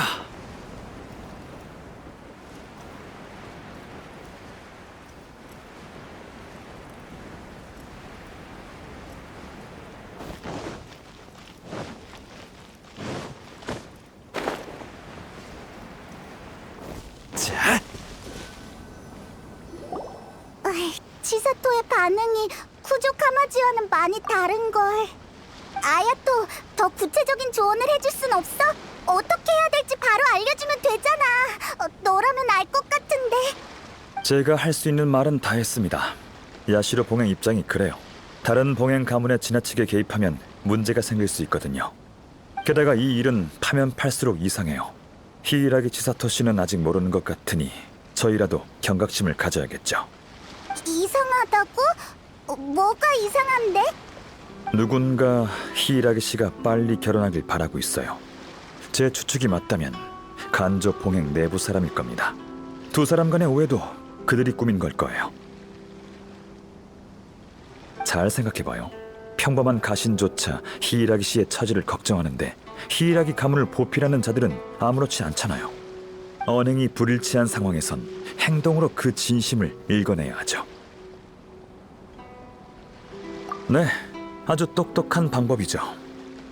치사토의 반응이 쿠조 카마지와는 많이 다른걸. 아야토, 더 구체적인 조언을 해줄 순 없어? 어떻게 해야 될지 바로 알려주면 되잖아. 너라면 알 것 같은데. 제가 할 수 있는 말은 다 했습니다. 야시로 봉행 입장이 그래요. 다른 봉행 가문에 지나치게 개입하면 문제가 생길 수 있거든요. 게다가 이 일은 파면 팔수록 이상해요. 히이라기 치사토 씨는 아직 모르는 것 같으니 저희라도 경각심을 가져야겠죠. 이상하다고? 뭐가 이상한데? 누군가 히이라기 씨가 빨리 결혼하길 바라고 있어요. 제 추측이 맞다면 간조 봉행 내부 사람일 겁니다. 두 사람 간의 오해도 그들이 꾸민 걸 거예요. 잘 생각해봐요. 평범한 가신조차 히이라기 씨의 처지를 걱정하는데 히이라기 가문을 보필하는 자들은 아무렇지 않잖아요. 언행이 불일치한 상황에선 행동으로 그 진심을 읽어내야 하죠. 네, 아주 똑똑한 방법이죠.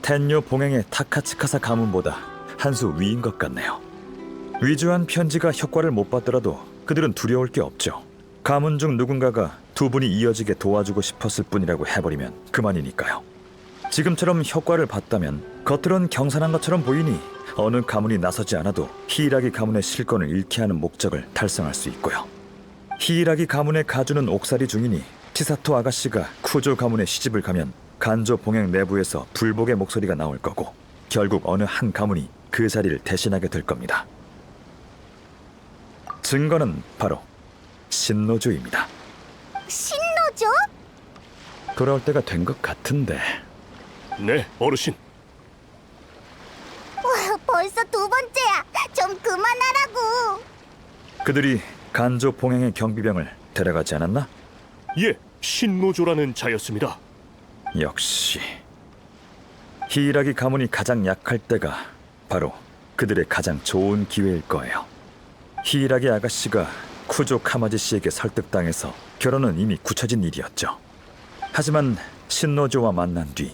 텐요 봉행의 타카츠카사 가문보다 한 수 위인 것 같네요. 위조한 편지가 효과를 못 받더라도 그들은 두려울 게 없죠. 가문 중 누군가가 두 분이 이어지게 도와주고 싶었을 뿐이라고 해버리면 그만이니까요. 지금처럼 효과를 봤다면 겉으론 경산한 것처럼 보이니 어느 가문이 나서지 않아도 히이라기 가문의 실권을 잃게 하는 목적을 달성할 수 있고요. 히이라기 가문의 가주는 옥살이 중이니 치사토 아가씨가 쿠조 가문에 시집을 가면 간조 봉행 내부에서 불복의 목소리가 나올 거고 결국 어느 한 가문이 그 자리를 대신하게 될 겁니다. 증거는 바로 신노조입니다. 신노조? 돌아올 때가 된 것 같은데. 네, 어르신. 와, 벌써 두 번째야. 좀 그만하라고. 그들이 간조 봉행의 경비병을 데려가지 않았나? 예, 신노조라는 자였습니다. 역시 히이라기 가문이 가장 약할 때가 바로 그들의 가장 좋은 기회일 거예요. 히이라기 아가씨가 쿠조 카마지 씨에게 설득당해서 결혼은 이미 굳혀진 일이었죠. 하지만 신노조와 만난 뒤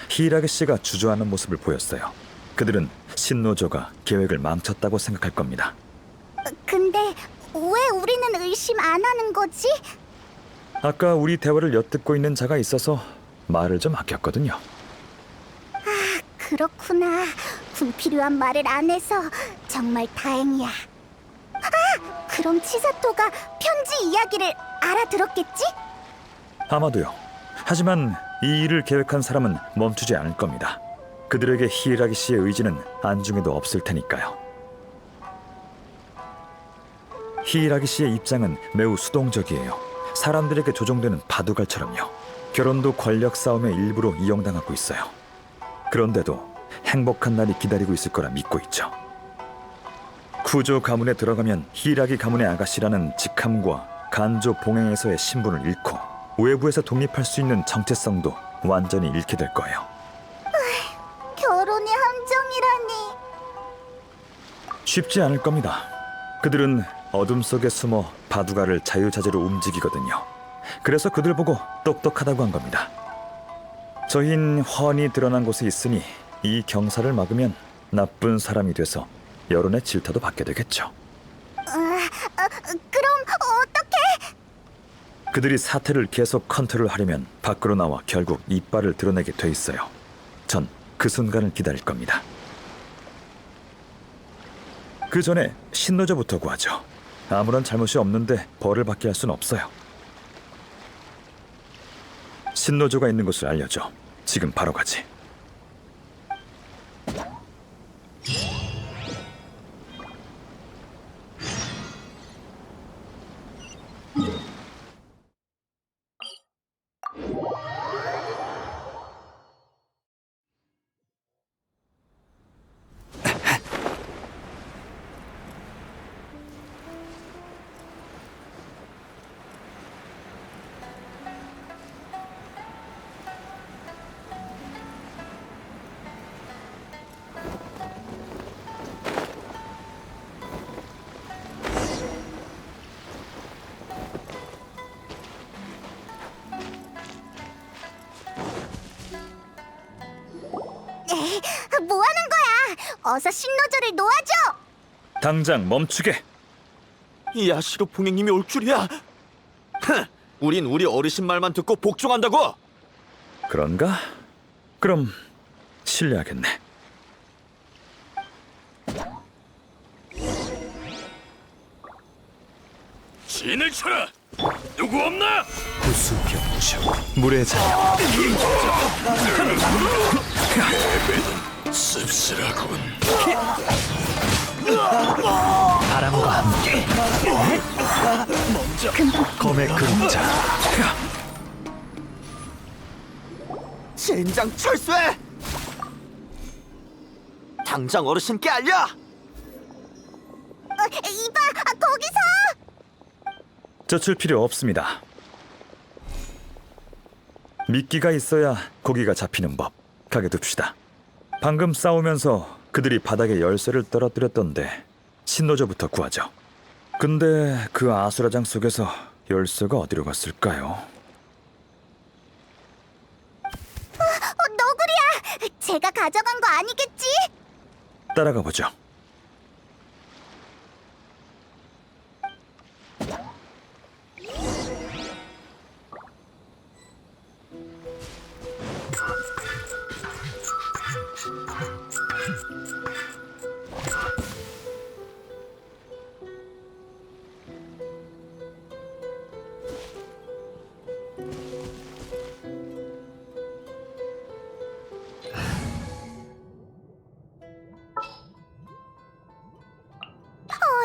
히이라기 씨가 주저하는 모습을 보였어요. 그들은 신노조가 계획을 망쳤다고 생각할 겁니다. 근데 왜 우리는 의심 안 하는 거지? 아까 우리 대화를 엿듣고 있는 자가 있어서 말을 좀 아꼈거든요. 그렇구나. 불필요한 말을 안 해서 정말 다행이야. 그럼 치사토가 편지 이야기를 알아들었겠지? 아마도요. 하지만 이 일을 계획한 사람은 멈추지 않을 겁니다. 그들에게 히이라기 씨의 의지는 안중에도 없을 테니까요. 히이라기 씨의 입장은 매우 수동적이에요. 사람들에게 조종되는 바둑알처럼요. 결혼도 권력 싸움의 일부로 이용당하고 있어요. 그런데도 행복한 날이 기다리고 있을 거라 믿고 있죠. 쿠조 가문에 들어가면 히이라기 가문의 아가씨라는 직함과 간조 봉행에서의 신분을 잃고 외부에서 독립할 수 있는 정체성도 완전히 잃게 될 거예요. 결혼이 함정이라니. 쉽지 않을 겁니다. 그들은 어둠 속에 숨어 바둑알을 자유자재로 움직이거든요. 그래서 그들 보고 똑똑하다고 한 겁니다. 저흰 훤히 드러난 곳에 있으니 이 경사를 막으면 나쁜 사람이 돼서 여론의 질타도 받게 되겠죠. 그럼 어떻게? 그들이 사태를 계속 컨트롤하려면 밖으로 나와 결국 이빨을 드러내게 돼 있어요. 전 그 순간을 기다릴 겁니다. 그 전에 신노조부터 구하죠. 아무런 잘못이 없는데 벌을 받게 할 순 없어요. 신노조가 있는 곳을 알려줘. 지금 바로 가지. 뭐 하는 거야? 어서 신노조를 놓아줘! 당장 멈추게. 야시로 봉행님이 올 줄이야. 우린 우리 어르신 말만 듣고 복종한다고. 그런가? 그럼 실례하겠네. 진을 쳐라. 누구 없나? 구수병충 물의 자녀. 씁쓸하군. 바람과 함께 검의 그림자. 젠장 철수해. 당장 어르신께 알려. 이봐, 거기서! 젖을 필요 없습니다. 미끼가 있어야 고기가 잡히는 법. 가게 둡시다. 방금 싸우면서 그들이 바닥에 열쇠를 떨어뜨렸던데 신노조부터 구하죠. 근데 그 아수라장 속에서 열쇠가 어디로 갔을까요? 너구리야! 제가 가져간 거 아니겠지? 따라가 보죠.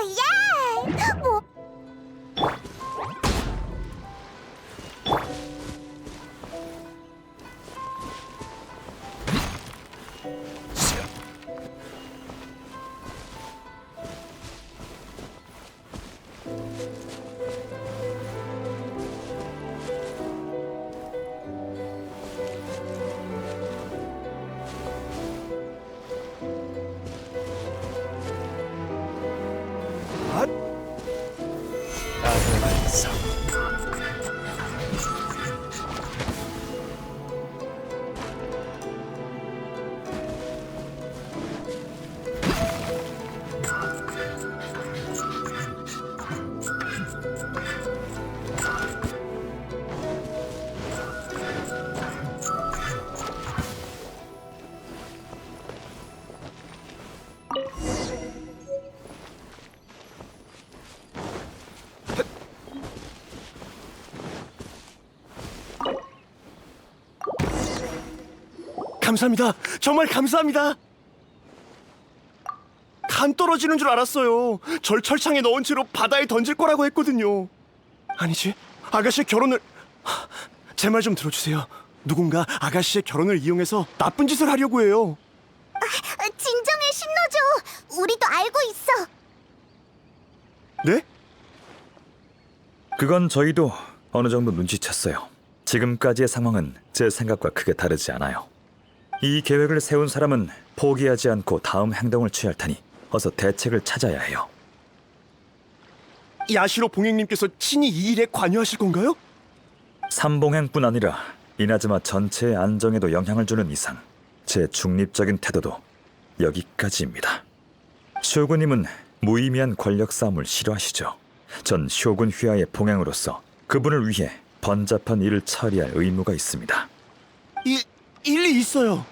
예! 뭐? 감사합니다. 정말 감사합니다. 간 떨어지는 줄 알았어요. 절 철창에 넣은 채로 바다에 던질 거라고 했거든요. 아니지, 아가씨의 결혼을... 제 말 좀 들어주세요. 누군가 아가씨의 결혼을 이용해서 나쁜 짓을 하려고 해요. 진정해, 신노조! 우리도 알고 있어! 네? 그건 저희도 어느 정도 눈치챘어요. 지금까지의 상황은 제 생각과 크게 다르지 않아요. 이 계획을 세운 사람은 포기하지 않고 다음 행동을 취할 테니 어서 대책을 찾아야 해요. 야시로 봉행님께서 친히 이 일에 관여하실 건가요? 삼봉행뿐 아니라 이나즈마 전체의 안정에도 영향을 주는 이상 제 중립적인 태도도 여기까지입니다. 쇼군님은 무의미한 권력 싸움을 싫어하시죠. 전 쇼군 휘하의 봉행으로서 그분을 위해 번잡한 일을 처리할 의무가 있습니다. 일리 있어요.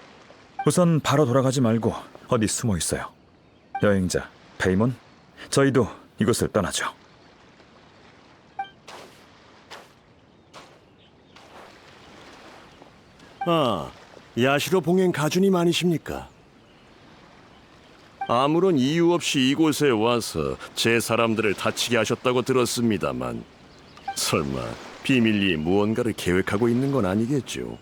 우선 바로 돌아가지 말고 어디 숨어 있어요. 여행자 페이몬, 저희도 이곳을 떠나죠. 아, 야시로 봉행 가주님 아니십니까? 아무런 이유 없이 이곳에 와서 제 사람들을 다치게 하셨다고 들었습니다만 설마 비밀리에 무언가를 계획하고 있는 건 아니겠죠?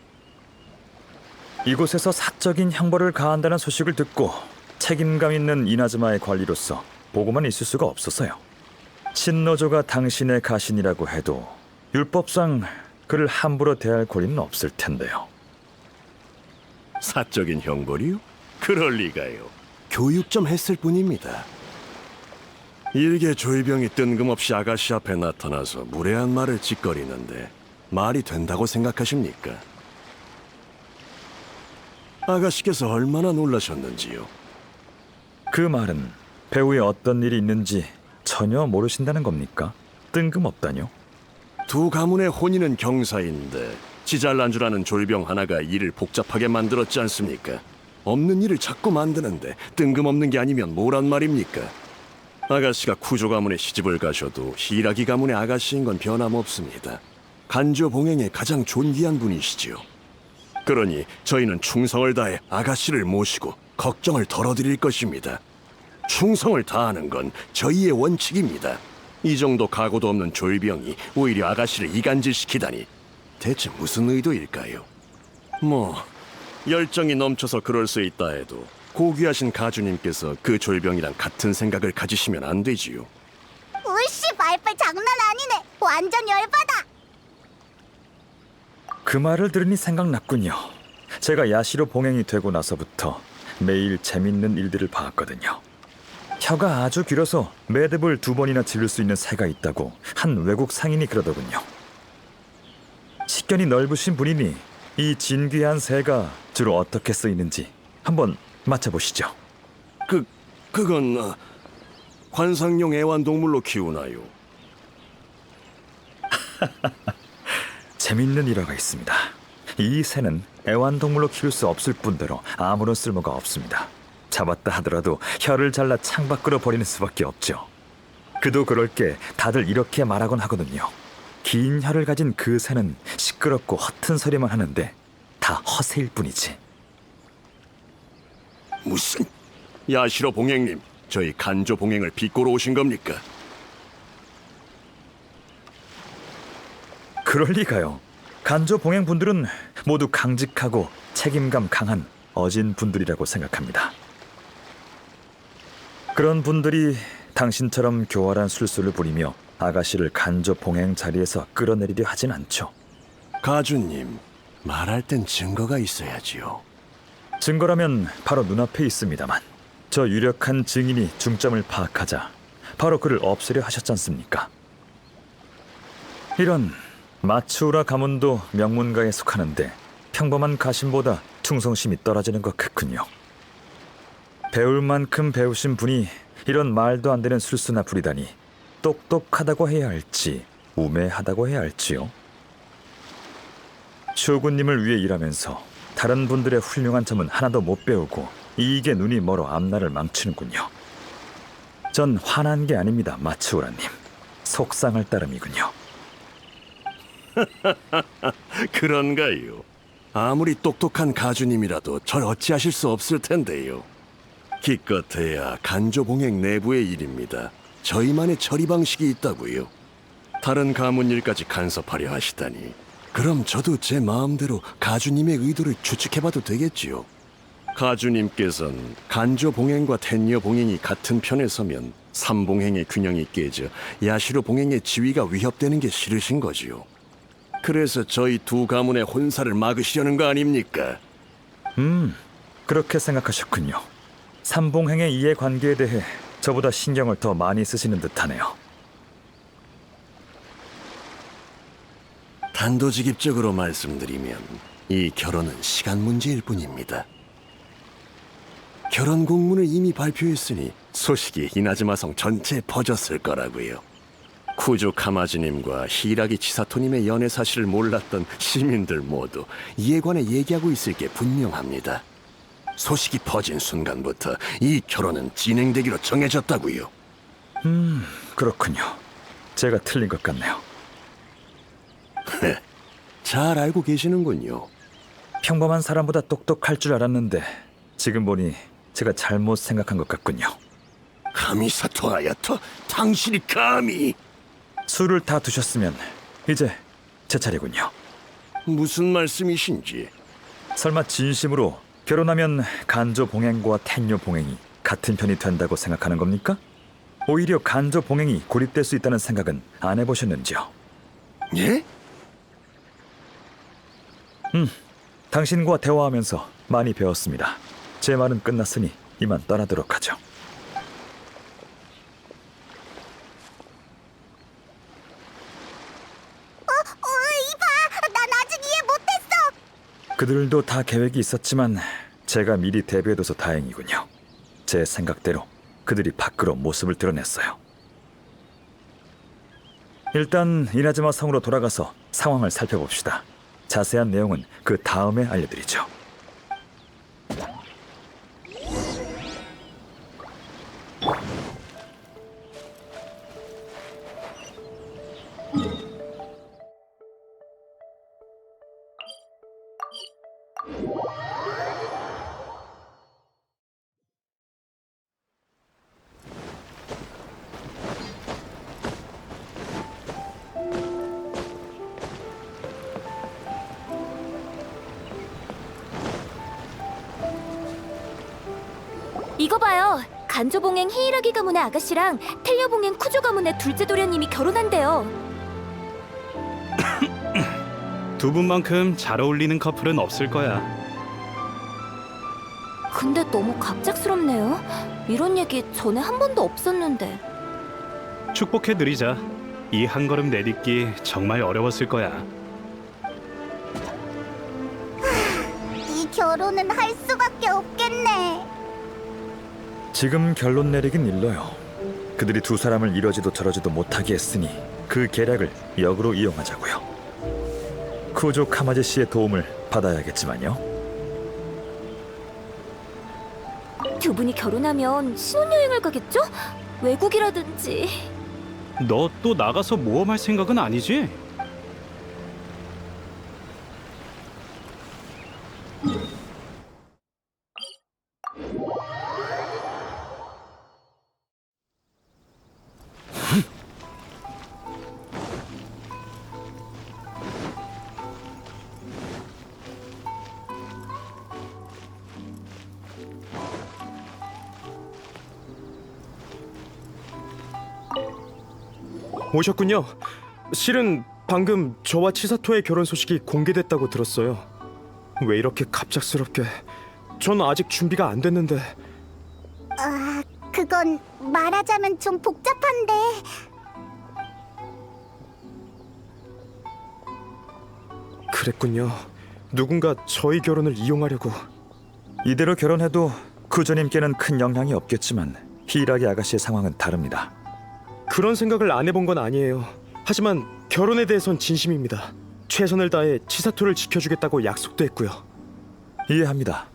이곳에서 사적인 형벌을 가한다는 소식을 듣고 책임감 있는 이나즈마의 관리로서 보고만 있을 수가 없어서요. 신노조가 당신의 가신이라고 해도 율법상 그를 함부로 대할 권리는 없을 텐데요. 사적인 형벌이요? 그럴 리가요. 교육 좀 했을 뿐입니다. 일개 조이병이 뜬금없이 아가씨 앞에 나타나서 무례한 말을 짓거리는데 말이 된다고 생각하십니까? 아가씨께서 얼마나 놀라셨는지요? 그 말은 배후에 어떤 일이 있는지 전혀 모르신다는 겁니까? 뜬금없다뇨? 두 가문의 혼인은 경사인데 지잘난 줄 아는 졸병 하나가 일을 복잡하게 만들었지 않습니까? 없는 일을 자꾸 만드는데 뜬금없는 게 아니면 뭐란 말입니까? 아가씨가 쿠조 가문에 시집을 가셔도 히라기 가문의 아가씨인 건 변함없습니다. 간조 봉행의 가장 존귀한 분이시지요. 그러니 저희는 충성을 다해 아가씨를 모시고 걱정을 덜어드릴 것입니다. 충성을 다하는 건 저희의 원칙입니다. 이 정도 각오도 없는 졸병이 오히려 아가씨를 이간질시키다니 대체 무슨 의도일까요? 뭐 열정이 넘쳐서 그럴 수 있다 해도 고귀하신 가주님께서 그 졸병이랑 같은 생각을 가지시면 안 되지요. 으씨, 말빨 장난 아니네. 완전 열받아. 그 말을 들으니 생각났군요. 제가 야시로 봉행이 되고 나서부터 매일 재밌는 일들을 봐왔거든요. 혀가 아주 길어서 매듭을 2번이나 지를 수 있는 새가 있다고 한 외국 상인이 그러더군요. 식견이 넓으신 분이니 이 진귀한 새가 주로 어떻게 쓰이는지 한번 맞춰보시죠. 그건 관상용 애완동물로 키우나요? 재밌는 일화가 있습니다. 이 새는 애완동물로 키울 수 없을 뿐더러 아무런 쓸모가 없습니다. 잡았다 하더라도 혀를 잘라 창밖으로 버리는 수밖에 없죠. 그도 그럴 게 다들 이렇게 말하곤 하거든요. 긴 혀를 가진 그 새는 시끄럽고 허튼 소리만 하는데 다 허세일 뿐이지. 무슨 야시로 봉행님, 저희 간조 봉행을 비꼬러 오신 겁니까? 그럴 리가요. 간조 봉행 분들은 모두 강직하고 책임감 강한 어진 분들이라고 생각합니다. 그런 분들이 당신처럼 교활한 술수를 부리며 아가씨를 간조 봉행 자리에서 끌어내리려 하진 않죠. 가주님, 말할 땐 증거가 있어야지요. 증거라면 바로 눈앞에 있습니다만 저 유력한 증인이 중점을 파악하자 바로 그를 없애려 하셨지 않습니까? 이런 마츠우라 가문도 명문가에 속하는데 평범한 가신보다 충성심이 떨어지는 것 같군요. 배울 만큼 배우신 분이 이런 말도 안 되는 술수나 부리다니 똑똑하다고 해야 할지 우매하다고 해야 할지요. 쇼군님을 위해 일하면서 다른 분들의 훌륭한 점은 하나도 못 배우고 이익에 눈이 멀어 앞날을 망치는군요. 전 화난 게 아닙니다, 마츠우라님. 속상할 따름이군요. 그런가요? 아무리 똑똑한 가주님이라도 절 어찌하실 수 없을 텐데요. 기껏해야 간조 봉행 내부의 일입니다. 저희만의 처리 방식이 있다고요. 다른 가문 일까지 간섭하려 하시다니. 그럼 저도 제 마음대로 가주님의 의도를 추측해봐도 되겠지요. 가주님께서는 간조 봉행과 텐녀 봉행이 같은 편에 서면 삼봉행의 균형이 깨져 야시로 봉행의 지위가 위협되는 게 싫으신 거지요. 그래서 저희 두 가문의 혼사를 막으시려는 거 아닙니까? 그렇게 생각하셨군요. 삼봉행의 이해관계에 대해 저보다 신경을 더 많이 쓰시는 듯하네요. 단도직입적으로 말씀드리면 이 결혼은 시간 문제일 뿐입니다. 결혼 공문을 이미 발표했으니 소식이 이나즈마성 전체에 퍼졌을 거라고요. 쿠조 카마지님과 히라기 치사토님의 연애 사실을 몰랐던 시민들 모두 이에 관해 얘기하고 있을 게 분명합니다. 소식이 퍼진 순간부터 이 결혼은 진행되기로 정해졌다고요. 그렇군요. 제가 틀린 것 같네요. 잘 알고 계시는군요. 평범한 사람보다 똑똑할 줄 알았는데 지금 보니 제가 잘못 생각한 것 같군요. 카미사토 아야토, 당신이 감히... 술을 다 드셨으면 이제 제 차례군요. 무슨 말씀이신지. 설마 진심으로 결혼하면 간조 봉행과 텐요 봉행이 같은 편이 된다고 생각하는 겁니까? 오히려 간조 봉행이 고립될 수 있다는 생각은 안 해보셨는지요? 예? 당신과 대화하면서 많이 배웠습니다. 제 말은 끝났으니 이만 떠나도록 하죠. 이봐! 난 아직 이해 못했어! 그들도 다 계획이 있었지만 제가 미리 대비해둬서 다행이군요. 제 생각대로 그들이 밖으로 모습을 드러냈어요. 일단 이나즈마 성으로 돌아가서 상황을 살펴봅시다. 자세한 내용은 그 다음에 알려드리죠. 이거 봐요. 간조봉행 히이라기 가문의 아가씨랑 텔려봉행 쿠조 가문의 둘째 도련님이 결혼한대요. 두 분만큼 잘 어울리는 커플은 없을 거야. 근데 너무 갑작스럽네요. 이런 얘기 전에 한 번도 없었는데. 축복해드리자. 이 한 걸음 내딛기 정말 어려웠을 거야. 이 결혼은 할 수밖에 없겠네. 지금 결론 내리긴 일러요. 그들이 두 사람을 이러지도 저러지도 못하게 했으니 그 계략을 역으로 이용하자고요. 쿠조 카마지 씨의 도움을 받아야겠지만요. 두 분이 결혼하면 신혼여행을 가겠죠? 외국이라든지. 너 또 나가서 모험할 생각은 아니지? 오셨군요. 실은 방금 저와 치사토의 결혼 소식이 공개됐다고 들었어요. 왜 이렇게 갑작스럽게? 전 아직 준비가 안 됐는데. 그건 말하자면 좀 복잡한데. 그랬군요. 누군가 저희 결혼을 이용하려고. 이대로 결혼해도 쿠조님께는 큰 영향이 없겠지만 히이라기 아가씨의 상황은 다릅니다. 그런 생각을 안 해본 건 아니에요. 하지만 결혼에 대해선 진심입니다. 최선을 다해 치사토를 지켜주겠다고 약속도 했고요. 이해합니다.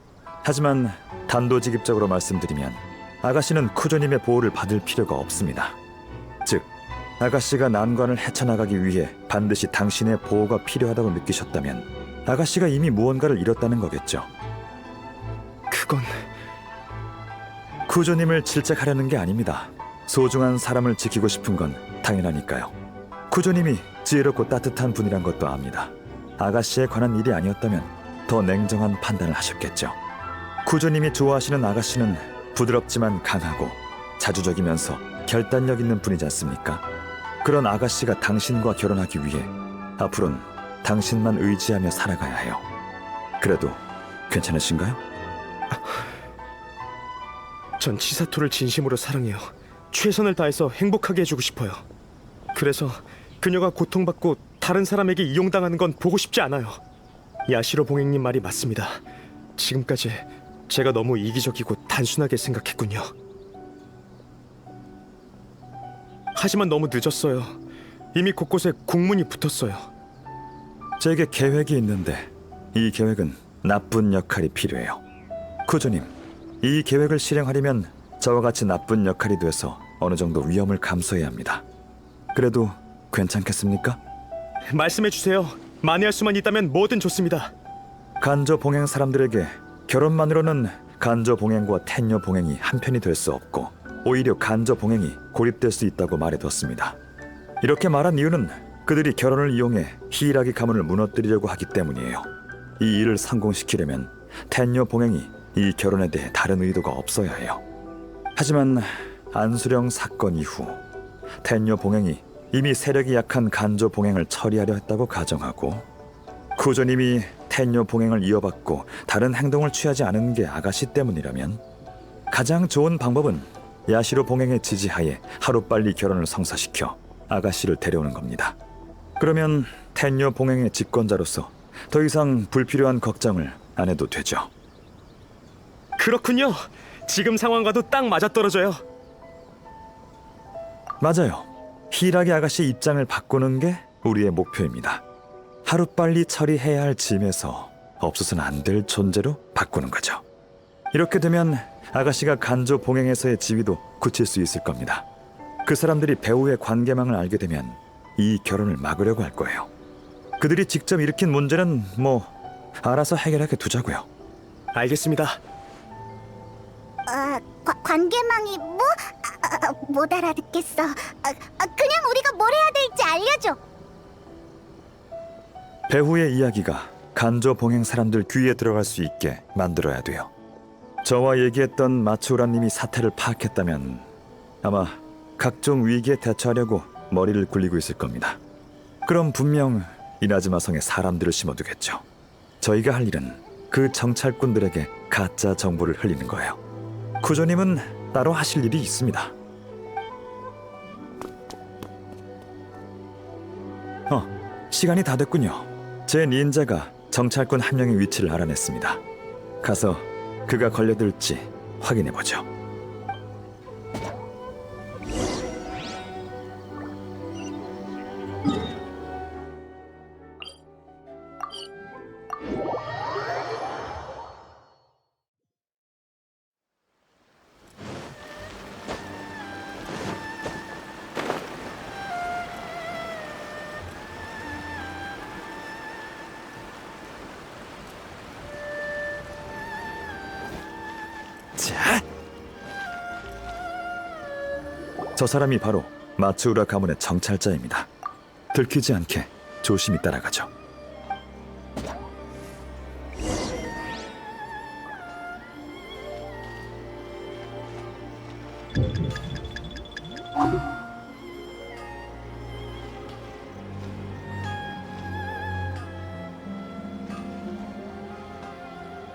하지만 단도직입적으로 말씀드리면 아가씨는 쿠조님의 보호를 받을 필요가 없습니다. 즉, 아가씨가 난관을 헤쳐나가기 위해 반드시 당신의 보호가 필요하다고 느끼셨다면 아가씨가 이미 무언가를 잃었다는 거겠죠. 그건... 쿠조님을 질책하려는 게 아닙니다. 소중한 사람을 지키고 싶은 건 당연하니까요. 쿠조님이 지혜롭고 따뜻한 분이란 것도 압니다. 아가씨에 관한 일이 아니었다면 더 냉정한 판단을 하셨겠죠. 쿠조님이 좋아하시는 아가씨는 부드럽지만 강하고 자주적이면서 결단력 있는 분이지 않습니까? 그런 아가씨가 당신과 결혼하기 위해 앞으로는 당신만 의지하며 살아가야 해요. 그래도 괜찮으신가요? 전 치사토를 진심으로 사랑해요. 최선을 다해서 행복하게 해주고 싶어요. 그래서 그녀가 고통받고 다른 사람에게 이용당하는 건 보고 싶지 않아요. 야시로 봉행님 말이 맞습니다. 지금까지 제가 너무 이기적이고 단순하게 생각했군요. 하지만 너무 늦었어요. 이미 곳곳에 국문이 붙었어요. 제게 계획이 있는데 이 계획은 나쁜 역할이 필요해요. 쿠조님, 이 계획을 실행하려면 저와 같이 나쁜 역할이 돼서 어느 정도 위험을 감수해야 합니다. 그래도 괜찮겠습니까? 말씀해 주세요. 만회할 수만 있다면 뭐든 좋습니다. 간조 봉행 사람들에게 결혼만으로는 간조 봉행과 텐녀 봉행이 한편이 될 수 없고 오히려 간조 봉행이 고립될 수 있다고 말해뒀습니다. 이렇게 말한 이유는 그들이 결혼을 이용해 히이라기 가문을 무너뜨리려고 하기 때문이에요. 이 일을 성공시키려면 텐녀 봉행이 이 결혼에 대해 다른 의도가 없어야 해요. 하지만 안수령 사건 이후 텐녀 봉행이 이미 세력이 약한 간조 봉행을 처리하려 했다고 가정하고 쿠조님이 텐녀 봉행을 이어받고 다른 행동을 취하지 않은 게 아가씨 때문이라면 가장 좋은 방법은 야시로 봉행의 지지하에 하루빨리 결혼을 성사시켜 아가씨를 데려오는 겁니다. 그러면 텐녀 봉행의 집권자로서 더 이상 불필요한 걱정을 안 해도 되죠. 그렇군요. 지금 상황과도 딱 맞아떨어져요. 맞아요. 히이라기 아가씨 입장을 바꾸는 게 우리의 목표입니다. 하루빨리 처리해야 할 짐에서 없어서는 안 될 존재로 바꾸는 거죠. 이렇게 되면 아가씨가 간조 봉행에서의 지위도 굳힐 수 있을 겁니다. 그 사람들이 배우의 관계망을 알게 되면 이 결혼을 막으려고 할 거예요. 그들이 직접 일으킨 문제는 뭐 알아서 해결하게 두자고요. 알겠습니다. 관계망이 뭐? 못 알아듣겠어. 그냥 우리가 뭘 해야 될지 알려줘. 배후의 이야기가 간조 봉행 사람들 귀에 들어갈 수 있게 만들어야 돼요. 저와 얘기했던 마츠우라님이 사태를 파악했다면 아마 각종 위기에 대처하려고 머리를 굴리고 있을 겁니다. 그럼 분명 이나즈마 성에 사람들을 심어두겠죠. 저희가 할 일은 그 정찰꾼들에게 가짜 정보를 흘리는 거예요. 쿠조님은 따로 하실 일이 있습니다. 시간이 다 됐군요. 제 닌자가 정찰꾼 한 명의 위치를 알아냈습니다. 가서 그가 걸려들지 확인해보죠. 저 사람이 바로 마츠우라 가문의 정찰자입니다. 들키지 않게 조심히 따라가죠.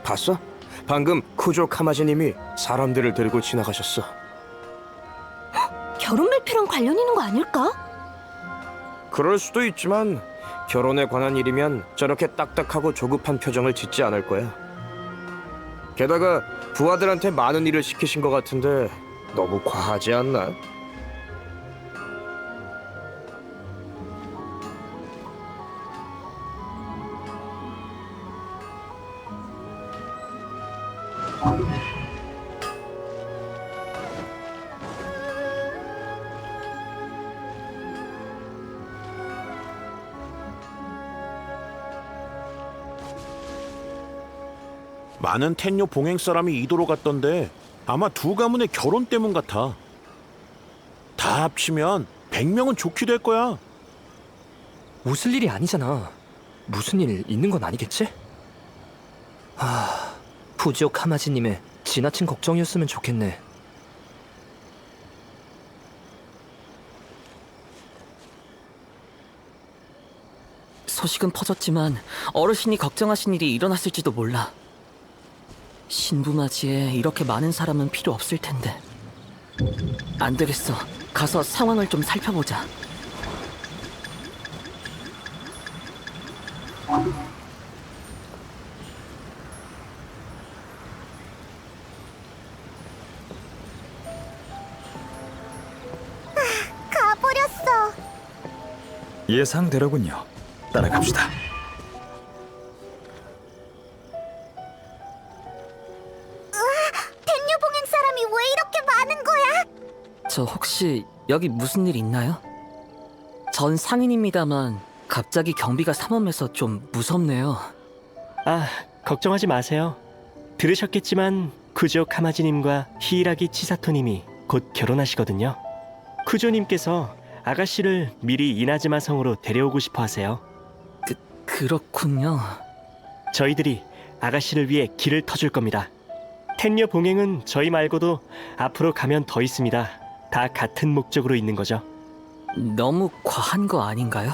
봤어? 방금 쿠조 카마지님이 사람들을 데리고 지나가셨어. 결혼 발표랑 관련 있는 거 아닐까? 그럴 수도 있지만 결혼에 관한 일이면 저렇게 딱딱하고 조급한 표정을 짓지 않을 거야. 게다가 부하들한테 많은 일을 시키신 것 같은데 너무 과하지 않나? 많은 텐녀 봉행 사람이 이도로 갔던데 아마 두 가문의 결혼 때문 같아. 다 합치면 100명은 좋게 될 거야. 웃을 일이 아니잖아. 무슨 일 있는 건 아니겠지? 부지오 카마지님의 지나친 걱정이었으면 좋겠네. 소식은 퍼졌지만 어르신이 걱정하신 일이 일어났을지도 몰라. 신부맞이에 이렇게 많은 사람은 필요 없을 텐데. 안 되겠어. 가서 상황을 좀 살펴보자. 예상대로군요. 따라갑시다. 텐류봉행 사람이 왜 이렇게 많은 거야? 저 혹시 여기 무슨 일 있나요? 전 상인입니다만 갑자기 경비가 삼엄해서 좀 무섭네요. 아, 걱정하지 마세요. 들으셨겠지만 쿠조 카마지님과 히이라기 치사토님이 곧 결혼하시거든요. 쿠조님께서 아가씨를 미리 이나즈마 성으로 데려오고 싶어 하세요. 그렇군요. 저희들이 아가씨를 위해 길을 터줄 겁니다. 텐녀 봉행은 저희 말고도 앞으로 가면 더 있습니다. 다 같은 목적으로 있는 거죠. 너무 과한 거 아닌가요?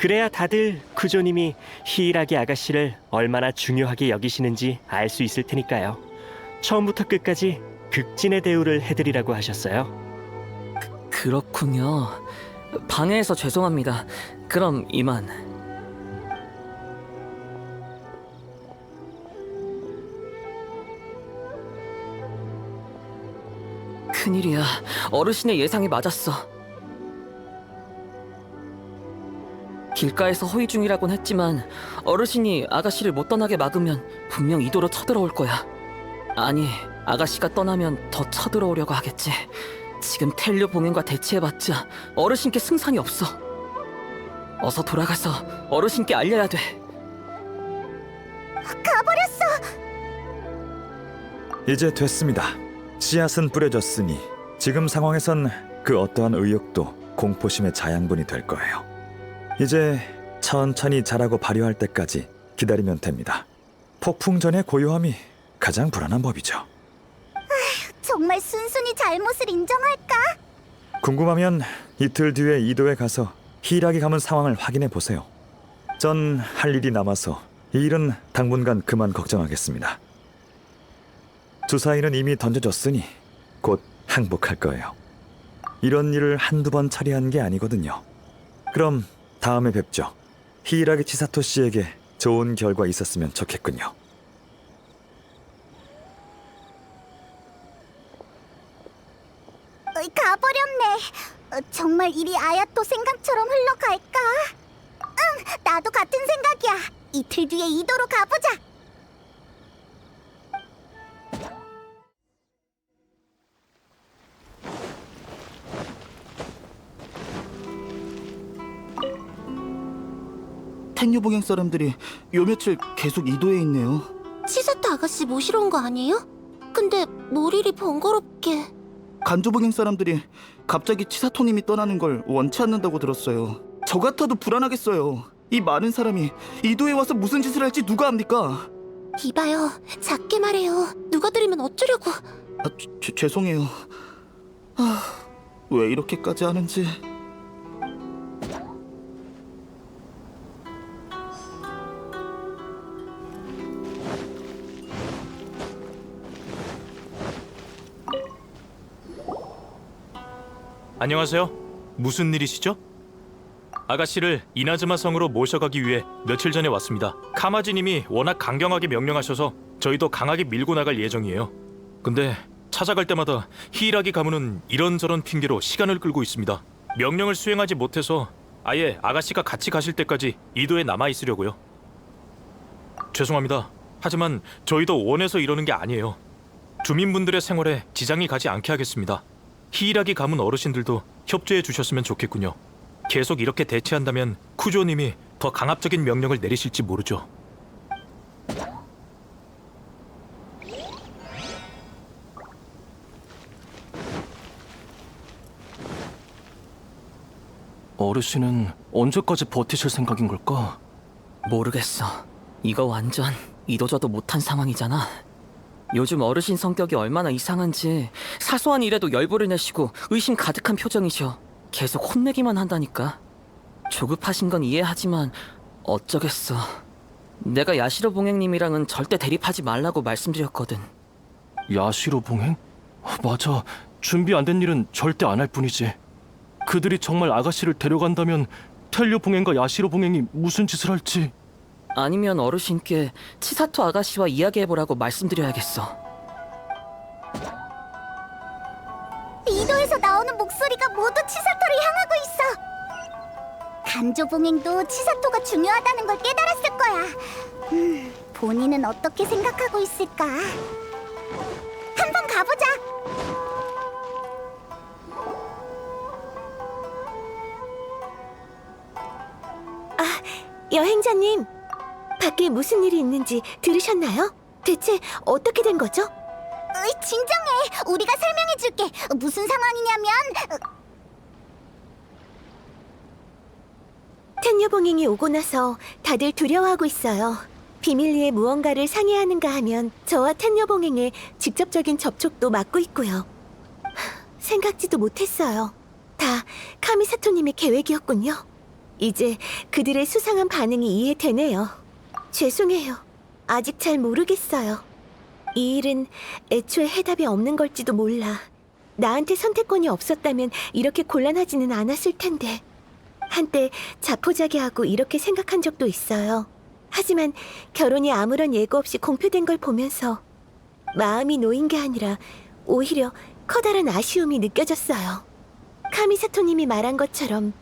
그래야 다들 쿠조님이 히이라기 아가씨를 얼마나 중요하게 여기시는지 알 수 있을 테니까요. 처음부터 끝까지 극진의 대우를 해드리라고 하셨어요. 그렇군요. 방해해서 죄송합니다. 그럼 이만. 큰일이야. 어르신의 예상이 맞았어. 길가에서 호위 중이라곤 했지만 어르신이 아가씨를 못 떠나게 막으면 분명 이도로 쳐들어올 거야. 아니, 아가씨가 떠나면 더 쳐들어오려고 하겠지. 지금 텔류 봉행과 대치해봤자 어르신께 승산이 없어. 어서 돌아가서 어르신께 알려야 돼. 가버렸어. 이제 됐습니다. 씨앗은 뿌려졌으니 지금 상황에선 그 어떠한 의욕도 공포심의 자양분이 될 거예요. 이제 천천히 자라고 발효할 때까지 기다리면 됩니다. 폭풍 전의 고요함이 가장 불안한 법이죠. 정말 순순히 잘못을 인정할까? 궁금하면 이틀 뒤에 이도에 가서 히이라기 가문 상황을 확인해 보세요. 전 할 일이 남아서 이 일은 당분간 그만 걱정하겠습니다. 주사위는 이미 던져졌으니 곧 항복할 거예요. 이런 일을 한두 번 처리한 게 아니거든요. 그럼 다음에 뵙죠. 히이라기 치사토 씨에게 좋은 결과 있었으면 좋겠군요. 가버렸네. 정말 일이 아야토 생각처럼 흘러갈까? 응, 나도 같은 생각이야. 이틀 뒤에 이도로 가보자. 텐유봉행 사람들이 요 며칠 계속 이도에 있네요. 치사토 아가씨 모시러 온 거 아니에요? 근데 뭘 이리 번거롭게. 간조봉행 사람들이 갑자기 치사토님이 떠나는 걸 원치 않는다고 들었어요. 저 같아도 불안하겠어요. 이 많은 사람이 이도에 와서 무슨 짓을 할지 누가 압니까? 이봐요, 작게 말해요. 누가 들으면 어쩌려고. 죄송해요. 왜 이렇게까지 하는지. 안녕하세요. 무슨 일이시죠? 아가씨를 이나즈마 성으로 모셔가기 위해 며칠 전에 왔습니다. 카마지님이 워낙 강경하게 명령하셔서 저희도 강하게 밀고 나갈 예정이에요. 근데 찾아갈 때마다 히이라기 가문은 이런저런 핑계로 시간을 끌고 있습니다. 명령을 수행하지 못해서 아예 아가씨가 같이 가실 때까지 이도에 남아있으려고요. 죄송합니다. 하지만 저희도 원해서 이러는 게 아니에요. 주민분들의 생활에 지장이 가지 않게 하겠습니다. 히이라기 가문 어르신들도 협조해 주셨으면 좋겠군요. 계속 이렇게 대치한다면 쿠조님이 더 강압적인 명령을 내리실지 모르죠. 어르신은 언제까지 버티실 생각인 걸까? 모르겠어. 이거 완전 이도저도 못한 상황이잖아. 요즘 어르신 성격이 얼마나 이상한지 사소한 일에도 열불을 내시고 의심 가득한 표정이셔. 계속 혼내기만 한다니까. 조급하신 건 이해하지만 어쩌겠어. 내가 야시로 봉행님이랑은 절대 대립하지 말라고 말씀드렸거든. 야시로 봉행? 맞아. 준비 안 된 일은 절대 안 할 뿐이지. 그들이 정말 아가씨를 데려간다면 텔류 봉행과 야시로 봉행이 무슨 짓을 할지. 아니면 어르신께 치사토 아가씨와 이야기해보라고 말씀드려야겠어. 이도에서 나오는 목소리가 모두 치사토를 향하고 있어. 간조 봉행도 치사토가 중요하다는 걸 깨달았을 거야. 본인은 어떻게 생각하고 있을까? 한번 가보자. 여행자님, 밖에 무슨 일이 있는지 들으셨나요? 대체 어떻게 된 거죠? 진정해. 우리가 설명해줄게. 무슨 상황이냐면 텐녀봉행이 오고 나서 다들 두려워하고 있어요. 비밀리에 무언가를 상의하는가 하면 저와 텐녀봉행의 직접적인 접촉도 막고 있고요. 생각지도 못했어요. 다 카미사토님의 계획이었군요. 이제 그들의 수상한 반응이 이해되네요. 죄송해요. 아직 잘 모르겠어요. 이 일은 애초에 해답이 없는 걸지도 몰라. 나한테 선택권이 없었다면 이렇게 곤란하지는 않았을 텐데. 한때 자포자기하고 이렇게 생각한 적도 있어요. 하지만 결혼이 아무런 예고 없이 공표된 걸 보면서 마음이 놓인 게 아니라 오히려 커다란 아쉬움이 느껴졌어요. 카미사토님이 말한 것처럼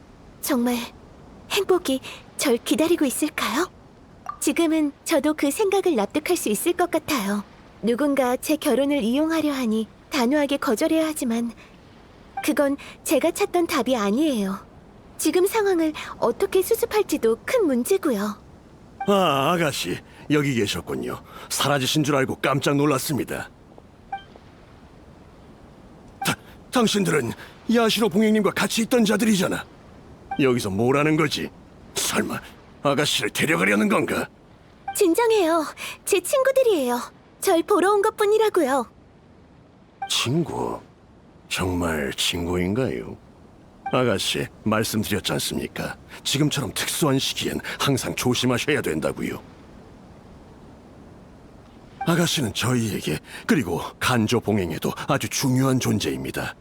정말 행복이 절 기다리고 있을까요? 지금은 저도 그 생각을 납득할 수 있을 것 같아요. 누군가 제 결혼을 이용하려 하니 단호하게 거절해야 하지만 그건 제가 찾던 답이 아니에요. 지금 상황을 어떻게 수습할지도 큰 문제고요. 아, 아가씨, 여기 계셨군요. 사라지신 줄 알고 깜짝 놀랐습니다. 당신들은 야시로 봉행님과 같이 있던 자들이잖아. 여기서 뭘 하는 거지? 설마 아가씨를 데려가려는 건가? 진정해요. 제 친구들이에요. 절 보러 온 것뿐이라고요. 친구? 정말 친구인가요? 아가씨, 말씀드렸지 않습니까? 지금처럼 특수한 시기엔 항상 조심하셔야 된다고요. 아가씨는 저희에게, 그리고 간조 봉행에도 아주 중요한 존재입니다.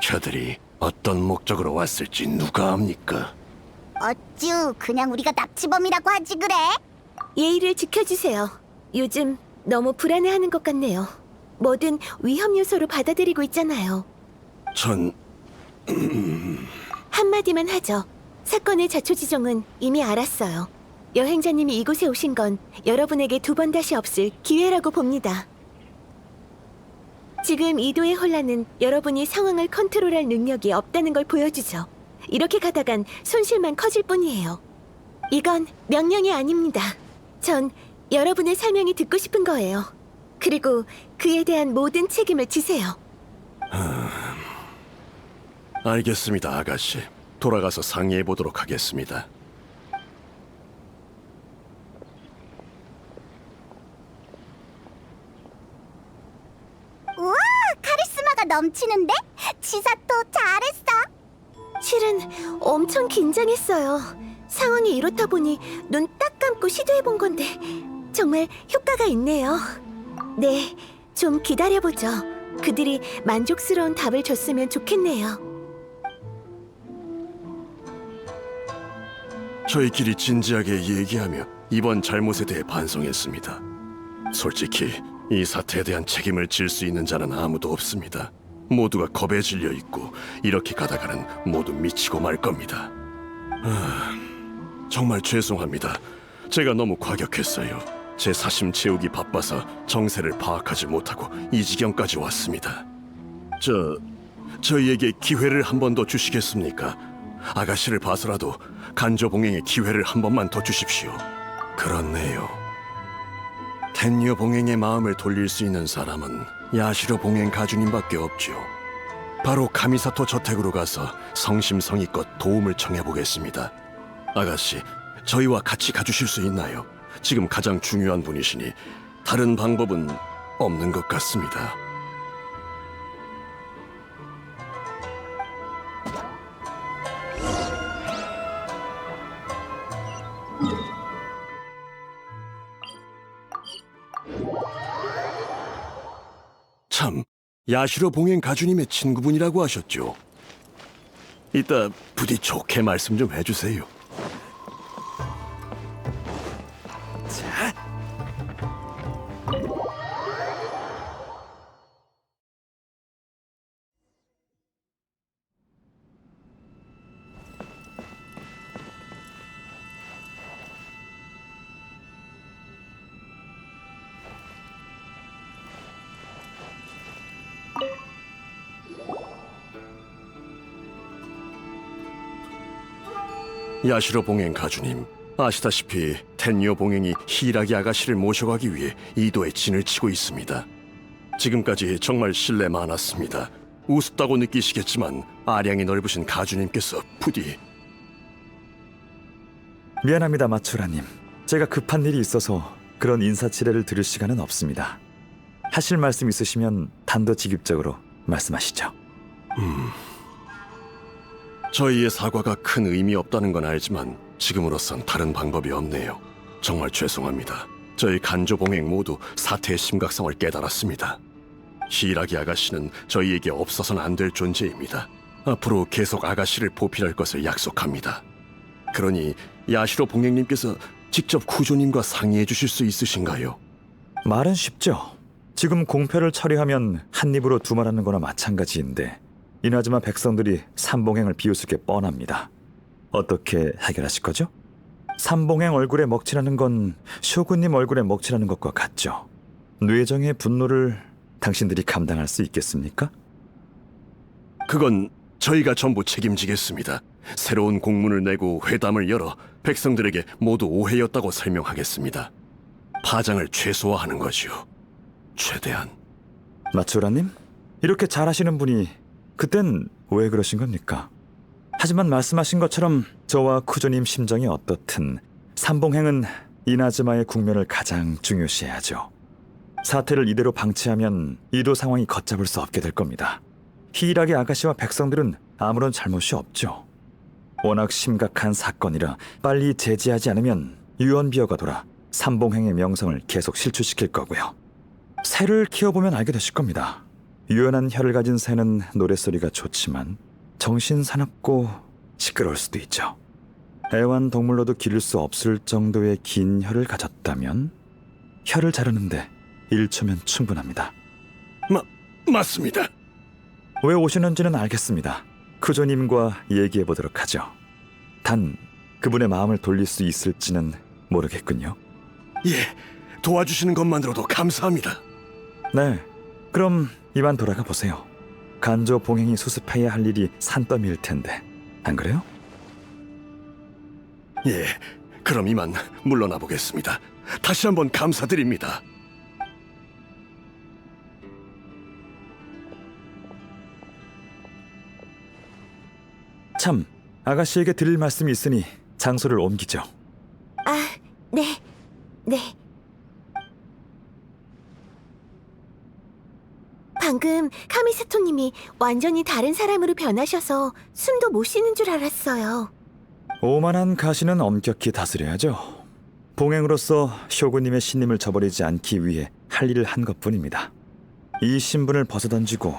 저들이 어떤 목적으로 왔을지 누가 압니까? 어쭈, 그냥 우리가 납치범이라고 하지 그래? 예의를 지켜주세요. 요즘 너무 불안해하는 것 같네요. 뭐든 위험 요소로 받아들이고 있잖아요. 전... 한마디만 하죠. 사건의 자초지종은 이미 알았어요. 여행자님이 이곳에 오신 건 여러분에게 두 번 다시 없을 기회라고 봅니다. 지금 이도의 혼란은 여러분이 상황을 컨트롤할 능력이 없다는 걸 보여주죠. 이렇게 가다간 손실만 커질 뿐이에요. 이건 명령이 아닙니다. 전 여러분의 설명이 듣고 싶은 거예요. 그리고 그에 대한 모든 책임을 지세요. 알겠습니다, 아가씨. 돌아가서 상의해 보도록 하겠습니다. 우와, 카리스마가 넘치는데? 치사토 잘했어. 실은 엄청 긴장했어요. 상황이 이렇다 보니 눈 딱 감고 시도해본 건데 정말 효과가 있네요. 네, 좀 기다려보죠. 그들이 만족스러운 답을 줬으면 좋겠네요. 저희끼리 진지하게 얘기하며 이번 잘못에 대해 반성했습니다. 솔직히 이 사태에 대한 책임을 질 수 있는 자는 아무도 없습니다. 모두가 겁에 질려 있고 이렇게 가다가는 모두 미치고 말 겁니다. 정말 죄송합니다. 제가 너무 과격했어요. 제 사심 채우기 바빠서 정세를 파악하지 못하고 이 지경까지 왔습니다. 저희에게 기회를 한 번 더 주시겠습니까? 아가씨를 봐서라도 간조 봉행의 기회를 한 번만 더 주십시오. 그렇네요. 텐녀 봉행의 마음을 돌릴 수 있는 사람은 야시로 봉행 가주님밖에 없죠. 바로 카미사토 저택으로 가서 성심성의껏 도움을 청해보겠습니다. 아가씨, 저희와 같이 가주실 수 있나요? 지금 가장 중요한 분이시니 다른 방법은 없는 것 같습니다. 참, 야시로 봉행 가주님의 친구분이라고 하셨죠? 이따 부디 좋게 말씀 좀 해주세요. 자. 야시로 봉행 가주님, 아시다시피 텐요 봉행이 히라기 아가씨를 모셔가기 위해 이도에 진을 치고 있습니다. 지금까지 정말 신뢰 많았습니다. 우습다고 느끼시겠지만 아량이 넓으신 가주님께서 부디. 미안합니다, 마추라님. 제가 급한 일이 있어서 그런 인사치레를 들을 시간은 없습니다. 하실 말씀 있으시면 단도직입적으로 말씀하시죠. 저희의 사과가 큰 의미 없다는 건 알지만 지금으로선 다른 방법이 없네요. 정말 죄송합니다. 저희 간조 봉행 모두 사태의 심각성을 깨달았습니다. 히라기 아가씨는 저희에게 없어서는 안 될 존재입니다. 앞으로 계속 아가씨를 보필할 것을 약속합니다. 그러니 야시로 봉행님께서 직접 구조님과 상의해 주실 수 있으신가요? 말은 쉽죠. 지금 공표를 처리하면 한 입으로 두 말하는 거나 마찬가지인데 이나즈마 백성들이 삼봉행을 비웃을 게 뻔합니다. 어떻게 해결하실 거죠? 삼봉행 얼굴에 먹칠하는 건 쇼군님 얼굴에 먹칠하는 것과 같죠. 뇌정의 분노를 당신들이 감당할 수 있겠습니까? 그건 저희가 전부 책임지겠습니다. 새로운 공문을 내고 회담을 열어 백성들에게 모두 오해였다고 설명하겠습니다. 파장을 최소화하는 거지요. 최대한. 마추라님? 이렇게 잘하시는 분이 그땐 왜 그러신 겁니까? 하지만 말씀하신 것처럼 저와 쿠조님 심정이 어떻든 삼봉행은 이나즈마의 국면을 가장 중요시해야죠. 사태를 이대로 방치하면 이도 상황이 걷잡을 수 없게 될 겁니다. 히이라기 아가씨와 백성들은 아무런 잘못이 없죠. 워낙 심각한 사건이라 빨리 제지하지 않으면 유언비어가 돌아 삼봉행의 명성을 계속 실추시킬 거고요. 새를 키워보면 알게 되실 겁니다. 유연한 혀를 가진 새는 노랫소리가 좋지만 정신 사납고 시끄러울 수도 있죠. 애완동물로도 기를 수 없을 정도의 긴 혀를 가졌다면 혀를 자르는데 1초면 충분합니다. 맞습니다. 왜 오시는지는 알겠습니다. 쿠조님과 얘기해보도록 하죠. 단 그분의 마음을 돌릴 수 있을지는 모르겠군요. 예, 도와주시는 것만으로도 감사합니다. 네, 그럼 이만 돌아가 보세요. 간조 봉행이 수습해야 할 일이 산더미일 텐데, 안 그래요? 예, 그럼 이만 물러나 보겠습니다. 다시 한번 감사드립니다. 참, 아가씨에게 드릴 말씀이 있으니 장소를 옮기죠. 아, 네. 네. 방금 카미사토님이 완전히 다른 사람으로 변하셔서 숨도 못 쉬는 줄 알았어요. 오만한 가시는 엄격히 다스려야죠. 봉행으로서 쇼군님의 신임을 저버리지 않기 위해 할 일을 한 것뿐입니다. 이 신분을 벗어던지고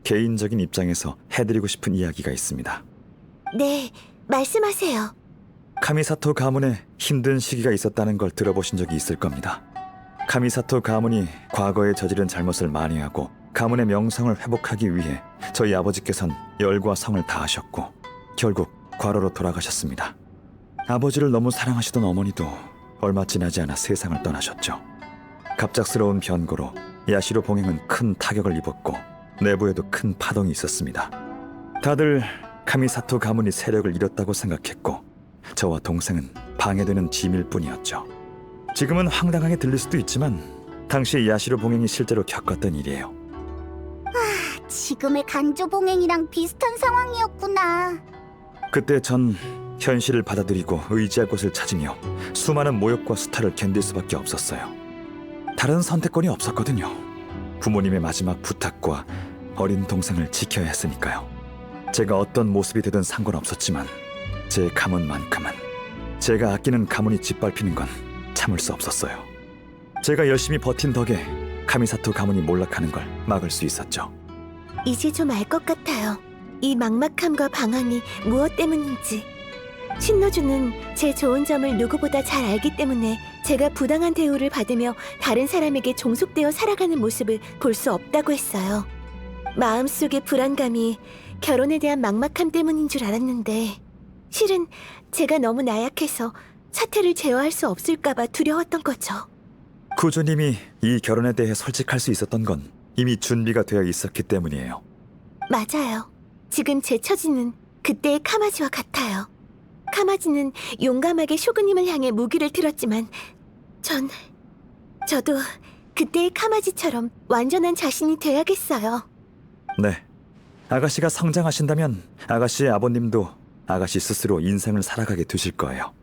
개인적인 입장에서 해드리고 싶은 이야기가 있습니다. 네, 말씀하세요. 카미사토 가문에 힘든 시기가 있었다는 걸 들어보신 적이 있을 겁니다. 카미사토 가문이 과거에 저지른 잘못을 만회하고 가문의 명성을 회복하기 위해 저희 아버지께선 열과 성을 다하셨고 결국 과로로 돌아가셨습니다. 아버지를 너무 사랑하시던 어머니도 얼마 지나지 않아 세상을 떠나셨죠. 갑작스러운 변고로 야시로 봉행은 큰 타격을 입었고 내부에도 큰 파동이 있었습니다. 다들 카미사토 가문이 세력을 잃었다고 생각했고 저와 동생은 방해되는 짐일 뿐이었죠. 지금은 황당하게 들릴 수도 있지만 당시 야시로 봉행이 실제로 겪었던 일이에요. 지금의 간조 봉행이랑 비슷한 상황이었구나. 그때 전 현실을 받아들이고 의지할 곳을 찾으며 수많은 모욕과 수탈을 견딜 수밖에 없었어요. 다른 선택권이 없었거든요. 부모님의 마지막 부탁과 어린 동생을 지켜야 했으니까요. 제가 어떤 모습이 되든 상관없었지만 제 가문만큼은 제가 아끼는 가문이 짓밟히는 건 참을 수 없었어요. 제가 열심히 버틴 덕에 카미사토 가문이 몰락하는 걸 막을 수 있었죠. 이제 좀 알 것 같아요. 이 막막함과 방황이 무엇 때문인지. 신노주는 제 좋은 점을 누구보다 잘 알기 때문에 제가 부당한 대우를 받으며 다른 사람에게 종속되어 살아가는 모습을 볼 수 없다고 했어요. 마음속의 불안감이 결혼에 대한 막막함 때문인 줄 알았는데 실은 제가 너무 나약해서 사태를 제어할 수 없을까봐 두려웠던 거죠. 구조님이 이 결혼에 대해 솔직할 수 있었던 건 이미 준비가 되어 있었기 때문이에요. 맞아요. 지금 제 처지는 그때의 카마지와 같아요. 카마지는 용감하게 쇼그님을 향해 무기를 들었지만 저도 그때의 카마지처럼 완전한 자신이 돼야겠어요. 네. 아가씨가 성장하신다면 아가씨의 아버님도 아가씨 스스로 인생을 살아가게 되실 거예요.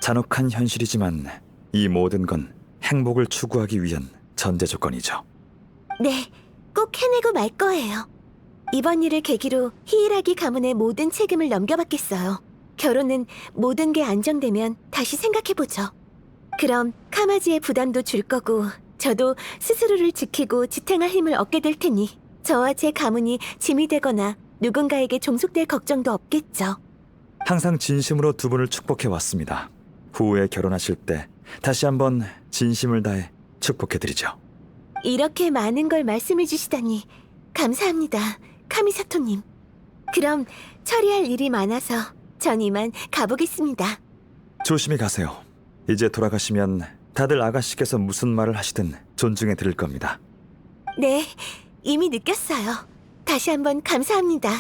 잔혹한 현실이지만 이 모든 건 행복을 추구하기 위한 전제 조건이죠. 네, 꼭 해내고 말 거예요. 이번 일을 계기로 히이라기 가문의 모든 책임을 넘겨받겠어요. 결혼은 모든 게 안정되면 다시 생각해보죠. 그럼 카마지의 부담도 줄 거고 저도 스스로를 지키고 지탱할 힘을 얻게 될 테니 저와 제 가문이 짐이 되거나 누군가에게 종속될 걱정도 없겠죠. 항상 진심으로 두 분을 축복해 왔습니다. 후에 결혼하실 때 다시 한번 진심을 다해 축복해드리죠. 이렇게 많은 걸 말씀해 주시다니 감사합니다, 카미사토님. 그럼 처리할 일이 많아서 전 이만 가보겠습니다. 조심히 가세요. 이제 돌아가시면 다들 아가씨께서 무슨 말을 하시든 존중해 드릴 겁니다. 네, 이미 느꼈어요. 다시 한번 감사합니다.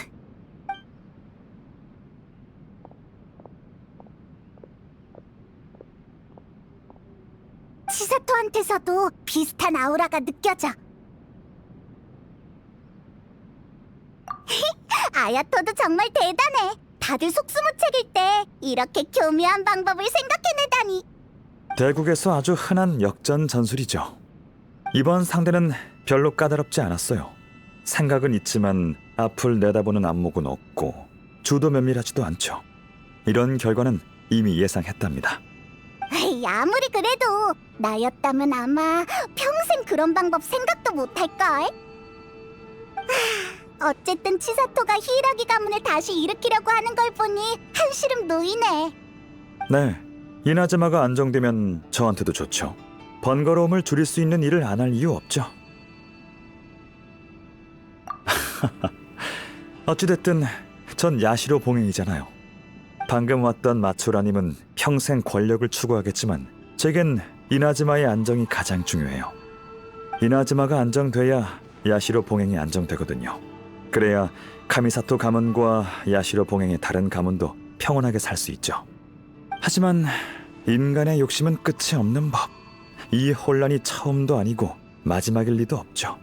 치사토한테서도 비슷한 아우라가 느껴져. 아야토도 정말 대단해. 다들 속수무책일 때 이렇게 교묘한 방법을 생각해내다니. 대국에서 아주 흔한 역전 전술이죠. 이번 상대는 별로 까다롭지 않았어요. 생각은 있지만 앞을 내다보는 안목은 없고 주도 면밀하지도 않죠. 이런 결과는 이미 예상했답니다. 에이, 아무리 그래도 나였다면 아마 평생 그런 방법 생각도 못할걸. 어쨌든 치사토가 히이라기 가문을 다시 일으키려고 하는 걸 보니 한시름 놓이네. 네, 이나즈마가 안정되면 저한테도 좋죠. 번거로움을 줄일 수 있는 일을 안 할 이유 없죠. 어찌됐든 전 야시로 봉행이잖아요. 방금 왔던 마츠오라님은 평생 권력을 추구하겠지만 제겐 이나즈마의 안정이 가장 중요해요. 이나즈마가 안정돼야 야시로 봉행이 안정되거든요. 그래야 카미사토 가문과 야시로 봉행의 다른 가문도 평온하게 살 수 있죠. 하지만 인간의 욕심은 끝이 없는 법. 이 혼란이 처음도 아니고 마지막일 리도 없죠.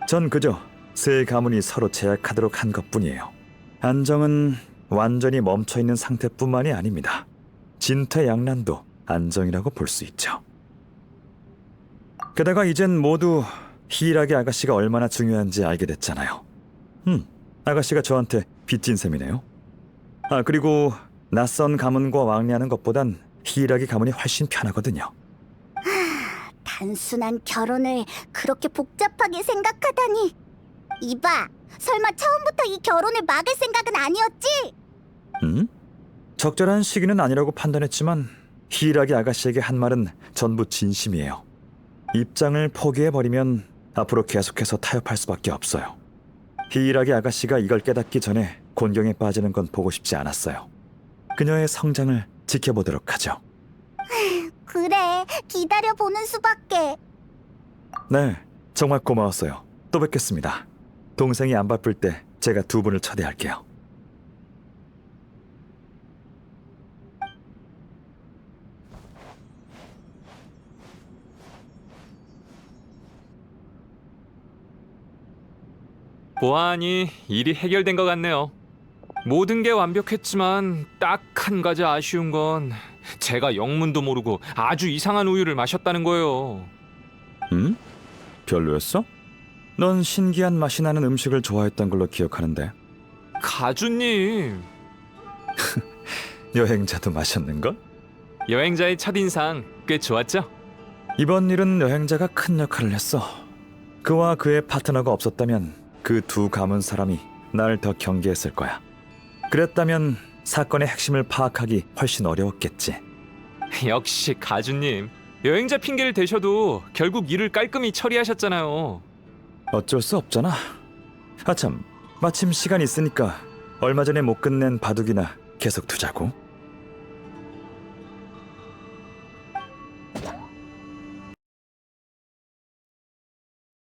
전 그저 세 가문이 서로 제약하도록 한 것뿐이에요. 안정은 완전히 멈춰있는 상태뿐만이 아닙니다. 진퇴양난도 안정이라고 볼 수 있죠. 게다가 이젠 모두 히이라기 아가씨가 얼마나 중요한지 알게 됐잖아요. 아가씨가 저한테 빚진 셈이네요. 아, 그리고 낯선 가문과 왕래하는 것보단 히이라기 가문이 훨씬 편하거든요. 단순한 결혼을 그렇게 복잡하게 생각하다니. 이봐, 설마 처음부터 이 결혼을 막을 생각은 아니었지? 적절한 시기는 아니라고 판단했지만 히이라기 아가씨에게 한 말은 전부 진심이에요. 입장을 포기해버리면 앞으로 계속해서 타협할 수밖에 없어요. 히이라기 아가씨가 이걸 깨닫기 전에 곤경에 빠지는 건 보고 싶지 않았어요. 그녀의 성장을 지켜보도록 하죠. 그래, 기다려보는 수밖에. 네, 정말 고마웠어요. 또 뵙겠습니다. 동생이 안 바쁠 때 제가 두 분을 초대할게요. 보아하니 일이 해결된 것 같네요. 모든 게 완벽했지만 딱 한 가지 아쉬운 건 제가 영문도 모르고 아주 이상한 우유를 마셨다는 거예요. 별로였어? 넌 신기한 맛이 나는 음식을 좋아했던 걸로 기억하는데. 가주님. 여행자도 마셨는걸? 여행자의 첫인상 꽤 좋았죠? 이번 일은 여행자가 큰 역할을 했어. 그와 그의 파트너가 없었다면 그 두 가문 사람이 날 더 경계했을 거야. 그랬다면 사건의 핵심을 파악하기 훨씬 어려웠겠지. 역시 가주님. 여행자 핑계를 대셔도 결국 일을 깔끔히 처리하셨잖아요. 어쩔 수 없잖아. 아참, 마침 시간 있으니까 얼마 전에 못 끝낸 바둑이나 계속 두자고.